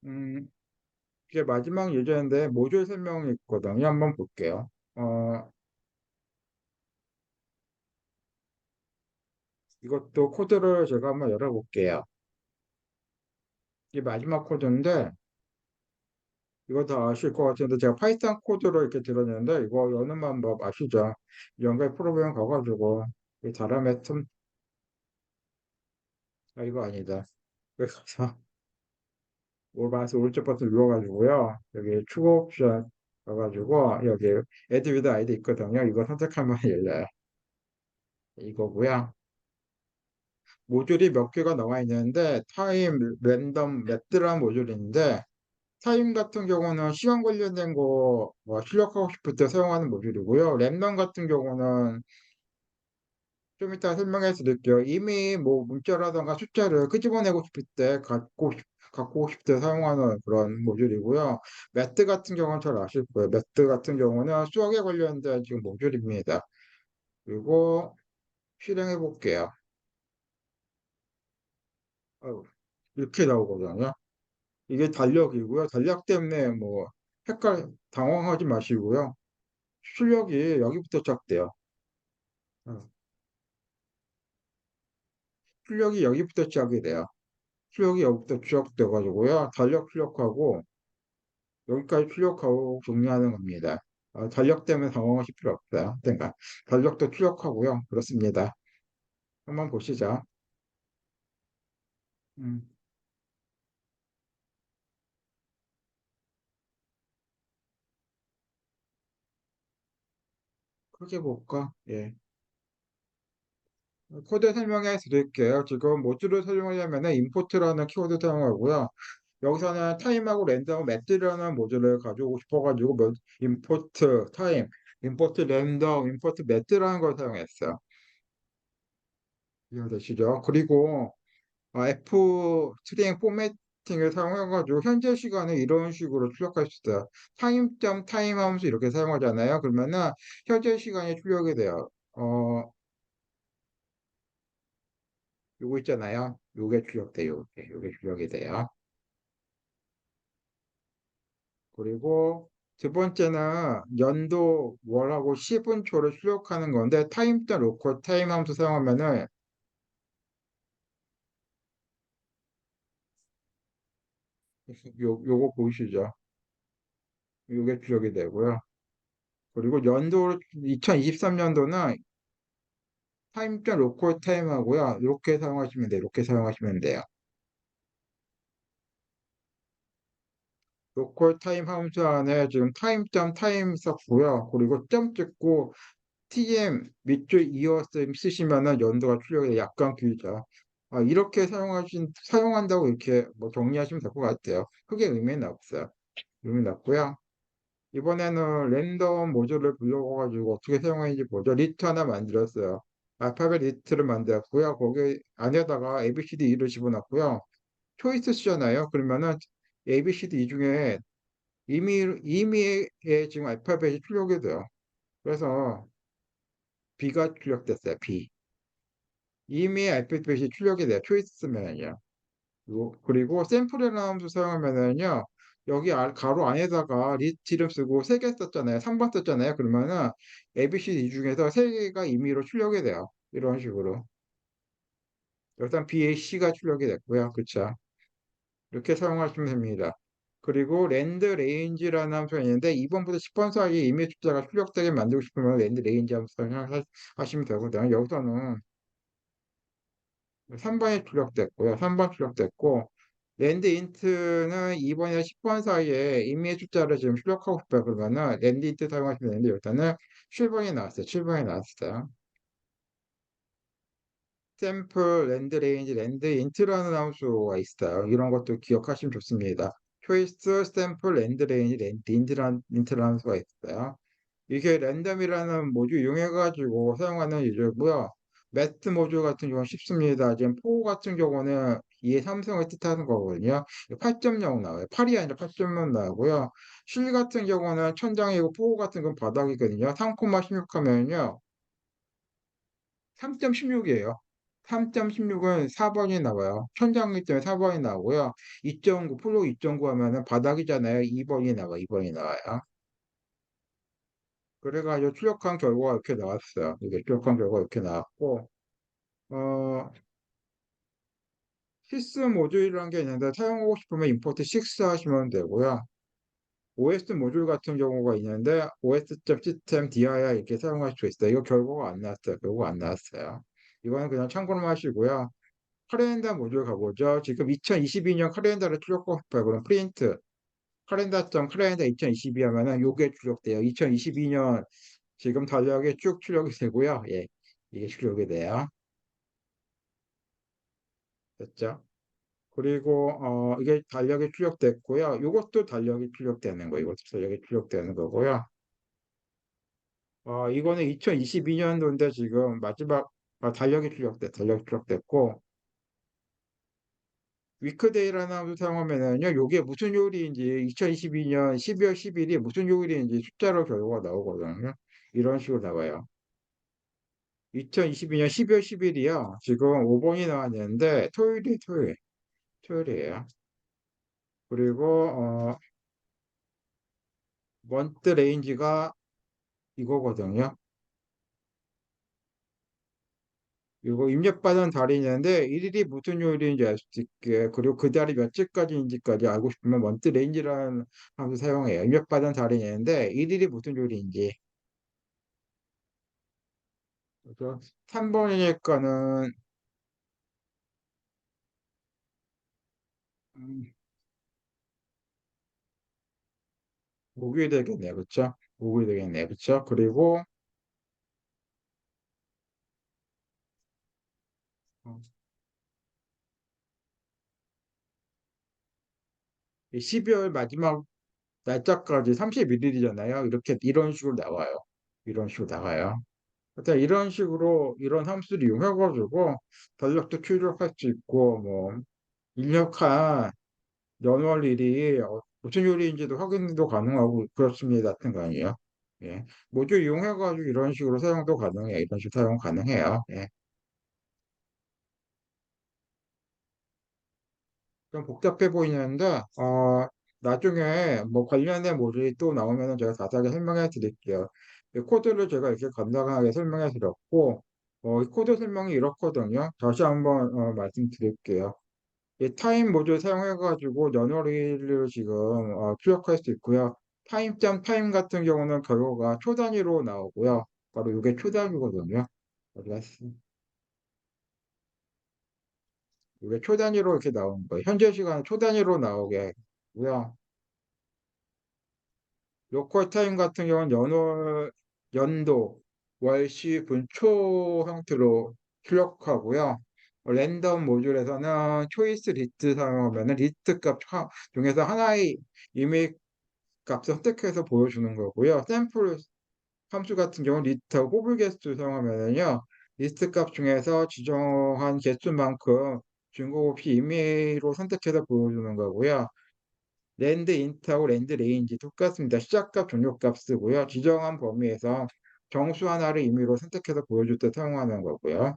음, 이게 마지막 예제인데 모듈 설명이 있거든요. 한번 볼게요. 이것도 코드를 제가 한번 열어볼게요. 이게 마지막 코드인데 이거 다 아실 것 같은데 제가 파이썬 코드로 이렇게 들었는데 이거 여는 방법 아시죠? 연결 프로그램 가가지고 이 다람에 이거 아니다. 그래서 오른쪽 오른쪽 버튼 눌러가지고요. 여기 추가 옵션 가가지고 여기 add with id 있거든요. 이거 선택하면 열려요. 이거고요. 모듈이 몇 개가 나와 있는데 타임, 랜덤, 매트라는 모듈인데 타임 같은 경우는 시간 관련된 거뭐 출력하고 싶을 때 사용하는 모듈이고요. 랜덤 같은 경우는 좀 이따 설명해 드릴게요. 이미 뭐 문자라던가 숫자를 끄집어내고 싶을 때 갖고 싶을 때 사용하는 그런 모듈이고요. 매트 같은 경우는 잘 아실 거예요. 매트 같은 경우는 수학에 관련된 지금 모듈입니다. 그리고 실행해 볼게요. 이렇게 나오거든요. 이게 달력이고요. 달력 때문에 뭐 당황하지 마시고요. 출력이 여기부터 시작돼요. 어, 출력이 여기부터 시작이 돼요. 출력이 여기부터 출력돼가지고요. 달력 출력하고 여기까지 출력하고 정리하는 겁니다. 달력 때문에 당황하실 필요 없어요. 그러니까 달력도 출력하고요. 그렇습니다. 한번 보시죠. 음, 크게 볼까? 예. 코드 설명해 드릴게요. 지금 모듈을 설명하려면 임포트라는 키워드 사용하고요. 여기서는 타임하고 랜덤 매트라는 모듈을 가지고 싶어가지고 임포트 타임, 임포트 랜덤, 임포트 매트라는 걸 사용했어요. 이해되시죠? 그리고 F 스트링 포매팅을 사용해가지고 현재 시간을 이런 식으로 출력할 수 있어요. 타임점 타임 하면서 이렇게 사용하잖아요. 그러면은 현재 시간이 출력이 돼요. 요거 있잖아요. 요게 출력돼요. 요게 출력이 돼요. 그리고 두 번째는 연도 월하고 10분초를 출력하는 건데 타임점 로컬 타임 함수 사용하면은 요거 보이시죠? 요게 출력이 되고요. 그리고 연도 2023년도는 타임점 로컬 타임 하고요. 이렇게 사용하시면 돼요. 이렇게 사용하시면 돼요. 로컬 타임 함수 안에 지금 타임점 타임 썼고요. 그리고 점 찍고 TM 밑줄 이어서 쓰시면은 연도가 출력이 약간 길죠. 이렇게 사용한다고 이렇게 뭐 정리하시면 될 것 같아요. 크게 의미는 없어요. 의미는 없고요. 이번에는 랜덤 모듈을 불러가지고 어떻게 사용하는지 보죠. 리트 하나 만들었어요. 알파벳 리트를 만들었고요. 거기 안에다가 ABCD2를 집어넣고요. 초이스 쓰잖아요. 그러면은 ABCD2 중에 이미에 지금 알파벳이 출력이 돼요. 그래서 B가 출력됐어요. B. 이미 알파벳이 출력이 돼요. 초이스 쓰면은요. 그리고 샘플이라는 함수 사용하면은요. 여기 가로 안에다가 리트 이름 쓰고 3개 썼잖아요. 3번 썼잖아요. 그러면은 ABC 중에서 3개가 임의로 출력이 돼요. 이런 식으로. 일단 BAC가 출력이 됐고요. 그쵸? 이렇게 사용하시면 됩니다. 그리고 랜드 레인지라는 함수가 있는데 2번부터 10번 사이에 임의 숫자가 출력되게 만들고 싶으면 랜드 레인지 함수 사용하시면 되거든요. 여기서는 3번이 출력됐고요. 3번 출력됐고 랜드 인트는 2번이나 10번 사이에 임의의 숫자를 지금 출력하고 싶어요. 그러면은 랜드 인트 사용하시면 되는데 일단은 7번이 나왔어요. 7번이 나왔어요. 샘플, 랜드 레인지, 랜드 인트라는 함수가 있어요. 이런 것도 기억하시면 좋습니다. 초이스, 샘플, 랜드 레인지, 랜드 인트라는 함수가 있어요. 이게 랜덤이라는 모듈 이용해가지고 사용하는 유저고요. 매트 모듈 같은 경우는 쉽습니다. 지금 포 같은 경우는 이의 삼성을 뜻하는 거거든요. 8.0 나와요. 8이 아니라 8.0 나오고요. 실 같은 경우는 천장이고 포 같은 건 바닥이거든요. 3,16 하면요. 3.16이에요. 3.16은 4번이 나와요. 천장이기 때문에 4번이 나오고요. 2.9, 프로 2.9 하면은 바닥이잖아요. 2번이 나와, 2번이 나와요. 그래가지고 출력한 결과가 이렇게 나왔어요. 이게 출력한 결과가 이렇게 나왔고, 어, 시스 모듈이라는 게 있는데 사용하고 싶으면 임포트 6 하시면 되고요. OS 모듈 같은 경우가 있는데 os.system dir 이렇게 사용할 수 있어요. 이거 결과가 안 나왔어요. 결과가 안 나왔어요. 이거는 그냥 참고로 하시고요. 카렌다 모듈 가보죠. 지금 2022년 카렌다를 출력하고 싶어요. 그럼 프린트 카렌다 2022 하면은 요게 출력돼요. 2022년 지금 달력에 쭉 출력이 되고요. 예, 이게 출력이 돼요. 됐죠? 그리고 이게 달력이 출력됐고요. 이것도 달력이 출력되는 거예요. 이것도 달력이 출력되는 거고요. 이거는 2022년도인데 지금 마지막 달력이 출력됐고 위크데이라는 함수 사용하면은요. 요게 무슨 요일인지 2022년 12월 10일이 무슨 요일인지 숫자로 결과가 나오거든요. 이런 식으로 나와요. 2022년 12월 10일이요. 지금 5번이 나왔는데 토요일이에요. 그리고 먼트 레인지가 이거거든요. 이거 입력받은 달이 있는데 일일이 무슨 요일인지 알 수 있게 그리고 그 달이 며칠까지인지까지 알고 싶으면 먼트 레인지라는 함수 사용해요. 입력받은 달이 있는데 일일이 무슨 요일인지. 그래서 3번이니까는 목요일 되겠네요. 그쵸? 목요일 되겠네요. 그쵸? 그리고 어, 이 12월 마지막 날짜까지 31일이잖아요. 이렇게 이런 식으로 나와요. 이런 식으로 나와요. 일단 이런 식으로 이런 함수를 이용해가지고 달력도 출력할 수 있고 뭐 입력한 연월일이 무슨 요일인지도 확인도 가능하고 그렇습니다. 같은 거 아니에요. 예. 모듈 이용해가지고 이런 식으로 사용도 가능해요. 이런 식으로 사용 가능해요. 예. 좀 복잡해 보이는데, 나중에 뭐 관련된 모듈이 또 나오면은 제가 자세하게 설명해 드릴게요. 이 코드를 제가 이렇게 간단하게 설명해 드렸고, 이 코드 설명이 이렇거든요. 다시 한번 말씀드릴게요. 이 타임 모듈 사용해가지고 연월일을 지금 출력할 수 있고요. 타임점 타임 같은 경우는 결과가 초 단위로 나오고요. 바로 이게 초 단위거든요. 어디 갔어? 이게 초 단위로 이렇게 나오는 거예요. 현재 시간 초 단위로 나오게 하고요. 로컬 타임 같은 경우는 연도, 월시, 분초 형태로 출력하고요. 랜덤 모듈에서는 초이스 리스트 사용하면 리스트 값 중에서 하나의 이미 값을 선택해서 보여주는 거고요. 샘플 함수 같은 경우는 리스트하고 뽑을 개수 사용하면요. 리스트 값 중에서 지정한 개수만큼 중고급이 임의로 선택해서 보여주는 거고요. 랜드 인트하고 랜드 레인지 똑같습니다. 시작값, 종료값 쓰고요. 지정한 범위에서 정수 하나를 임의로 선택해서 보여줄 때 사용하는 거고요.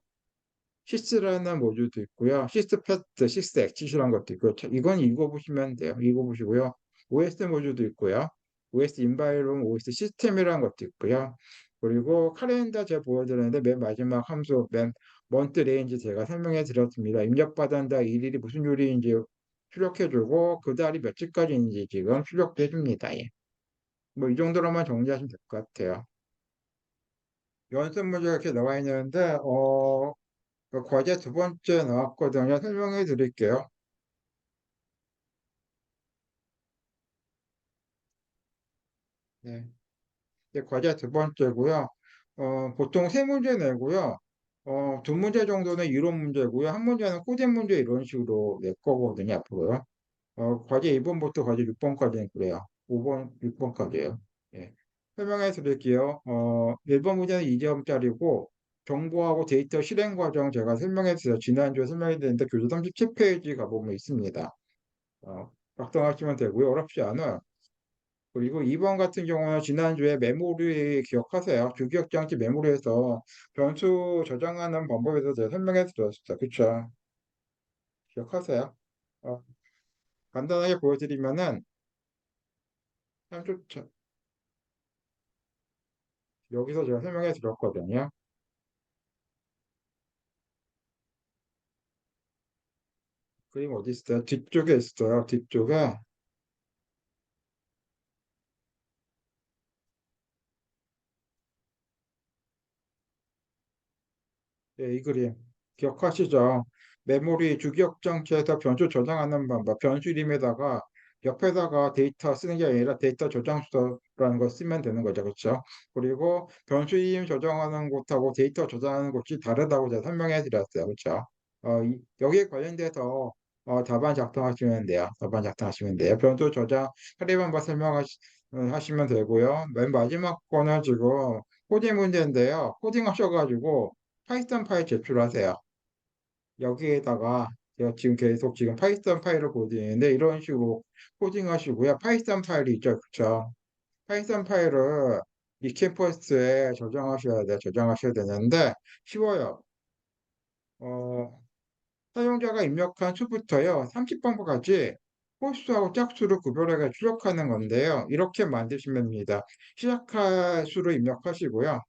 시스라는 모듈도 있고요. 시스 패스트, 시스 엑시스라는 것도 있고요. 이건 읽어보시면 돼요. 읽어보시고요. OS 모듈도 있고요. OS 인바이론, OS 시스템이라는 것도 있고요. 그리고 카렌더 제가 보여드렸는데 맨 마지막 함수, 맨 먼트 레인지 제가 설명해 드렸습니다. 입력받은다 일일이 무슨 요일인지 출력해주고 그 달이 며칠까지인지 지금 출력도 해줍니다. 예. 뭐 이 정도로만 정리하시면 될 것 같아요. 연습 문제가 이렇게 나와 있는데 그 과제 두 번째 나왔거든요. 설명해 드릴게요. 네. 이제 과제 두 번째고요. 보통 세 문제 내고요. 두 문제 정도는 이론 문제고요. 한 문제는 코딩 문제 이런 식으로 낼 거거든요, 앞으로요. 과제 2번부터 과제 6번까지는 그래요. 5번, 6번까지예요. 예. 설명해 드릴게요. 1번 문제는 2점짜리고 정보하고 데이터 실행 과정 제가 설명해 드렸어요. 지난주에 설명해 드렸는데 교재 37페이지 가보면 있습니다. 작성하시면 되고요. 어렵지 않아요. 그리고 2번 같은 경우는 지난주에 메모리 기억하세요. 주기억 장치 메모리에서 변수 저장하는 방법에 대해서 제가 설명해 드렸습니다. 그쵸? 기억하세요? 어, 간단하게 보여드리면은 3초 여기서 제가 설명해 드렸거든요. 그림 어디 있어요? 뒤쪽에 있어요. 뒤쪽에. 예, 이 그림 기억하시죠? 메모리 주기억 장치에서 변수 저장하는 방법, 변수 이름에다가 옆에다가 데이터 쓰는 게 아니라 데이터 저장 수라는 거 쓰면 되는 거죠. 그렇죠? 그리고 변수 이름 저장하는 곳하고 데이터 저장하는 곳이 다르다고 제가 설명해 드렸어요. 그렇죠? 여기에 관련돼서 답안 작성하시면 돼요. 답안 작성하시면 돼요. 변수 저장 사례반과 설명하시면 되고요. 맨 마지막 거는 지금 코딩 문제인데요. 코딩 하셔가지고 파이썬 파일 제출하세요. 여기에다가 제가 지금 계속 지금 파이썬 파일을 코딩했는데 이런 식으로 코딩하시고요. 파이썬 파일이 있죠. 그쵸? 파이썬 파일을 이 캠퍼스에 저장하셔야 되는데 쉬워요. 어, 사용자가 입력한 수부터요. 30번까지 호수하고 짝수를 구별하게 출력하는 건데요. 이렇게 만드시면 됩니다. 시작할 수를 입력하시고요.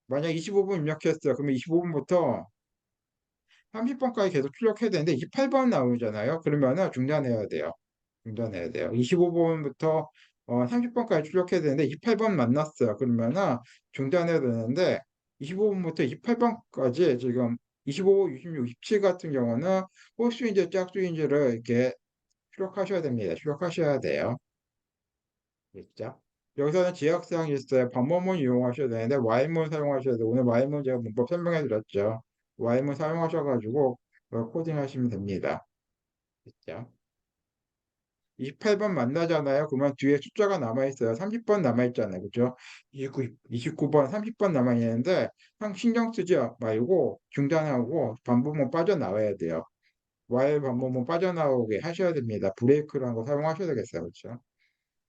만약 25번 입력했어요. 그러면 25번부터 30번까지 계속 출력해야 되는데 28번 나오잖아요. 그러면은 중단해야 돼요. 중단해야 돼요. 25번부터 30번까지 출력해야 되는데 28번 만났어요. 그러면은 중단해야 되는데 25번부터 28번까지 지금 25, 26, 27 같은 경우는 홀수인지 짝수인지를 이렇게 출력하셔야 됩니다. 출력하셔야 돼요. 됐죠? 여기서는 지역사항이 있어요. 반복문 이용하셔야 되는데 Y문 사용하셔야 돼요. 오늘 Y문 제가 문법 설명해 드렸죠. Y문 사용하셔가지고 코딩하시면 됩니다. 됐죠? 28번 만나잖아요. 그러면 뒤에 숫자가 남아있어요. 30번 남아있잖아요. 그죠? 29번, 30번 남아있는데 신경 쓰지 말고 중단하고 반복문 빠져나와야 돼요. while 반복문 빠져나오게 하셔야 됩니다. 브레이크라는 거 사용하셔야 되겠어요. 그렇죠?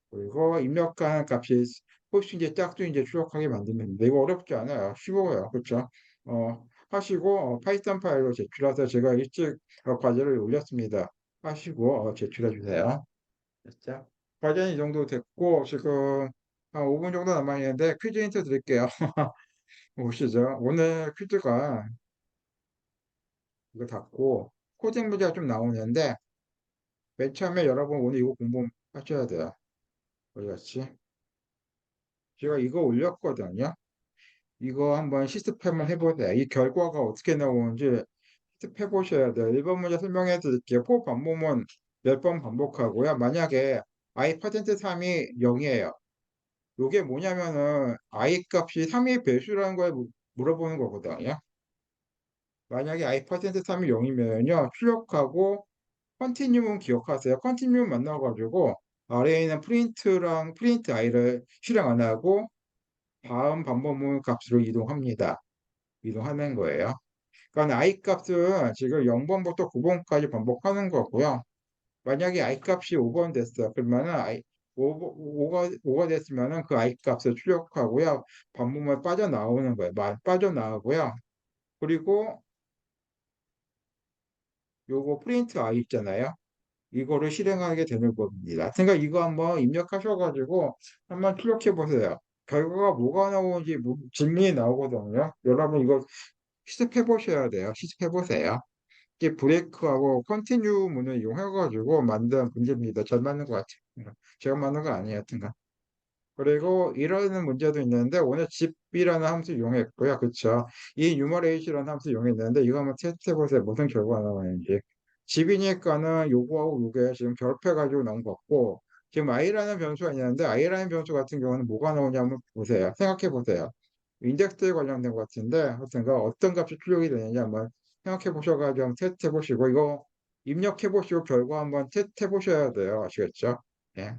그리고 입력한 값이 홀수인지 짝수인지 출력하게 만들면 됩니다. 이거 어렵지 않아요. 쉬워요. 그렇죠? 하시고 파이썬 파일로 제출해서 제가 일찍 과제를 올렸습니다. 하시고 제출해 주세요. 됐죠? 과제는 이 정도 됐고 지금 한 5분 정도 남아있는데 퀴즈 힌트 드릴게요. 보시죠. 오늘 퀴즈가 이거 닫고 코딩 문제가 좀 나오는데 맨 처음에 여러분 오늘 이거 공부하셔야 돼요. 어디 갔지? 제가 이거 올렸거든요. 이거 한번 실습해만 해보세요. 이 결과가 어떻게 나오는지 실습해 보셔야 돼요. 1번 문제 설명해 드릴게요. 포 반복은 몇 번 반복하고요. 만약에 i 퍼센트 3이 0이에요. 이게 뭐냐면은 i 값이 3의 배수라는 걸 물어보는 거거든요. 만약에 i 퍼센트 3이 0이면요. 출력하고 컨티뉴um 기억하세요. 컨티뉴um 만나가지고 아래에 있는 프린트랑 프린트 i를 실행 안 하고 다음 반복문 값으로 이동합니다. 이동하는 거예요. 그러니까 i 값은 지금 0번부터 9번까지 반복하는 거고요. 만약에 i 값이 5번 됐어요. 그러면은 오가 됐으면은 그 i 값을 출력하고요. 반복만 빠져나오는 거예요. 빠져나오고요. 그리고 요거 프린트 i 있잖아요. 이거를 실행하게 되는 겁니다. 그러니까 이거 한번 입력하셔가지고 한번 출력해 보세요. 결과가 뭐가 나오는지 질문이 나오거든요. 여러분 이거 시습해 보셔야 돼요. 시습해 보세요. 이게 브레이크하고 컨티뉴 문을 이용해가지고 만든 문제입니다. 잘 맞는 것 같아요. 제가 맞는 거 아니에요, 하여튼간. 그리고 이러는 문제도 있는데 오늘 집이라는 함수 이용했고요. 그쵸? 이 numerate 함수 이용했는데 이거 한번 테스트해 보세요. 무슨 결과가 나오는지. 집이니까는 요거하고 요게 지금 결합해가지고 나온 것 같고 지금 i라는 변수가 있는데 i라는 변수 같은 경우는 뭐가 나오냐 한번 보세요. 생각해 보세요. 인덱스에 관련된 것 같은데 하여튼 그 어떤 값이 출력이 되느냐 한번 생각해 보셔가지고 한번 테스트해 보시고 이거 입력해 보시고 결과 한번 테스트해 보셔야 돼요. 아시겠죠? 예.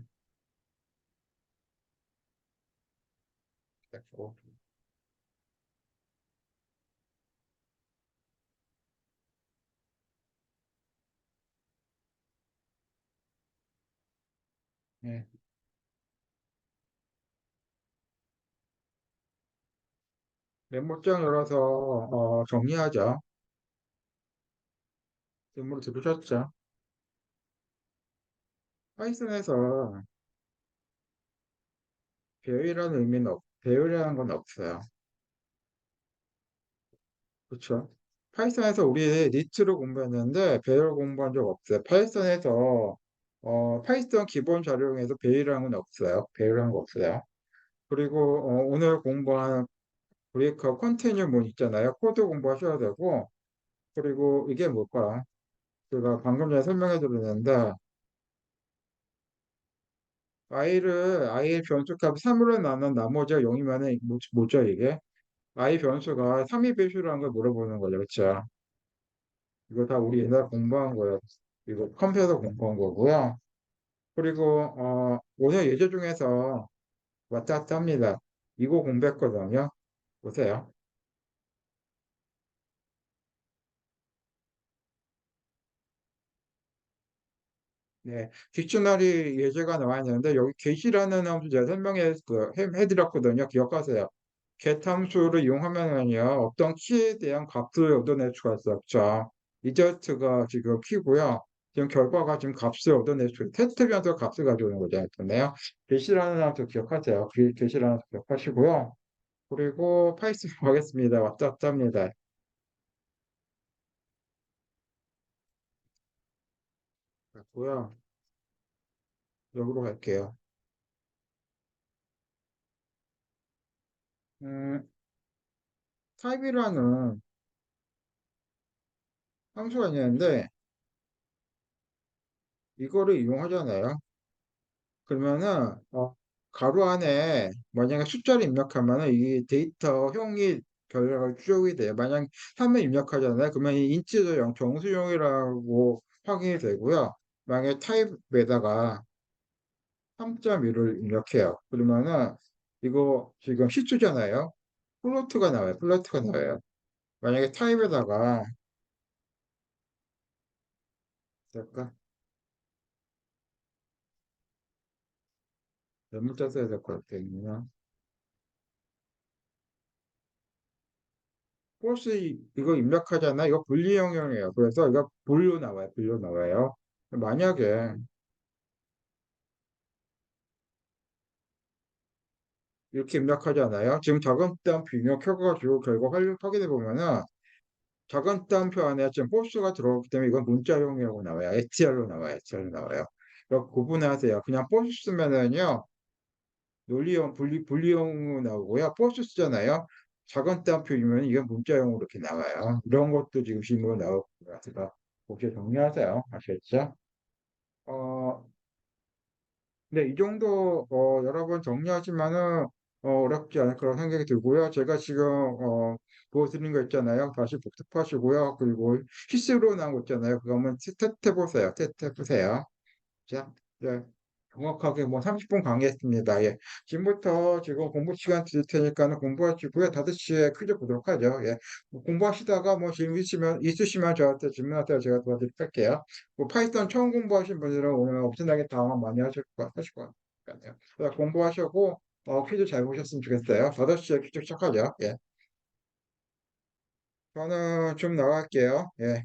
됐고. 예. 메모장 열어서 정리하자. 질문을 들으셨죠? 파이썬에서 배열이라는 건 없어요. 그렇죠? 파이썬에서 우리 니트를 공부했는데 배열 공부한 적 없어요. 파이썬에서 파이썬 기본 자료에서 배열이라는 건 없어요. 배열이라는 거 없어요. 그리고 오늘 공부한 브레이크와 컨테이너 문 있잖아요. 코드 공부하셔야 되고 그리고 이게 뭘까? 제가 방금 전에 설명해 드렸는데 i의 변수값 3으로 나눈 나머지가 0이면은 뭐죠 이게? i 변수가 3의 배수라는 걸 물어보는 거죠. 그렇죠? 이거 다 우리 옛날 공부한 거예요. 이거 컴퓨터 공부한 거고요. 그리고 오늘 예제 중에서 왔다 갔다 합니다. 이거 공부했거든요. 보세요. 네, 딕셔너리 예제가 나와 있는데 여기 get이라는 함수 제가 해드렸거든요. 기억하세요. get 함수를 이용하면은요 어떤 키에 대한 값을 얻어낼 수가 있어요. 자, 리저트가 지금 키고요. 지금 결과가 지금 값을 얻어낼 수 있어요. 테스트 변수 값을 가져오는 거잖아요. get이라는 함수 기억하세요. get이라는 함수 기억하시고요. 그리고 파이썬 가겠습니다. 왔다 갔다 합니다. 맞고요. 여기로 갈게요. 음, 타입이라는 함수가 있는데 이거를 이용하잖아요. 그러면은 가로 안에 만약에 숫자를 입력하면은 이 데이터형이 결과가 추적이 돼요. 만약 3을 입력하잖아요. 그러면 이 인치도형, 정수형이라고 확인이 되고요. 만약에 타입에다가 3.1을 입력해요. 그러면은 이거 지금 시수잖아요. 플로트가 나와요. 플로트가 나와요. 만약에 타입에다가 잠깐 몇 문자 써야 될 것 같아요. 폴스 이거 입력하잖아. 이거 분리영역이에요. 그래서 이거 분류 나와요. 분류 나와요. 만약에 이렇게 입력하잖아요. 지금 작은따옴표 입력해가지고 결과 확인해 보면은 작은따옴표 안에 지금 폴스가 들어오기 때문에 이건 문자용이라고 나와요. STR로 나와요. STR로 나와요. 이거 구분하세요. 그냥 폴스 쓰면은요. 논리형, 분리형 나오고요. 폴스 쓰잖아요. 작은따옴표이면 이건 문자용으로 이렇게 나와요. 이런 것도 지금 질문으로 나오고 제가 혹시 정리하세요. 아시겠죠? 어, 네, 이 정도 여러 번 정리하시면은 어렵지 않을 거라고 생각이 들고요. 제가 지금 보여드린 거 있잖아요. 다시 복습하시고요. 그리고 실수로 나온 거 있잖아요. 그거 한번 테스트 해보세요. 테스트 해보세요. 자, 네, 정확하게 뭐 30분 강의했습니다. 예. 지금부터 지금 공부 시간 드릴 테니까는 공부하시고요. 5시에 퀴즈 보도록 하죠. 예. 뭐 공부하시다가 뭐 질문 있으시면 저한테 질문하세요. 제가 도와드릴게요. 할게요. 뭐 파이썬 처음 공부하신 분들은 오늘 엄청나게 당황 많이 하실 것 같아요. 그래서 공부하시고 퀴즈 잘 보셨으면 좋겠어요. 5시에 퀴즈 시작하죠. 예. 저는 좀 나갈게요. 예.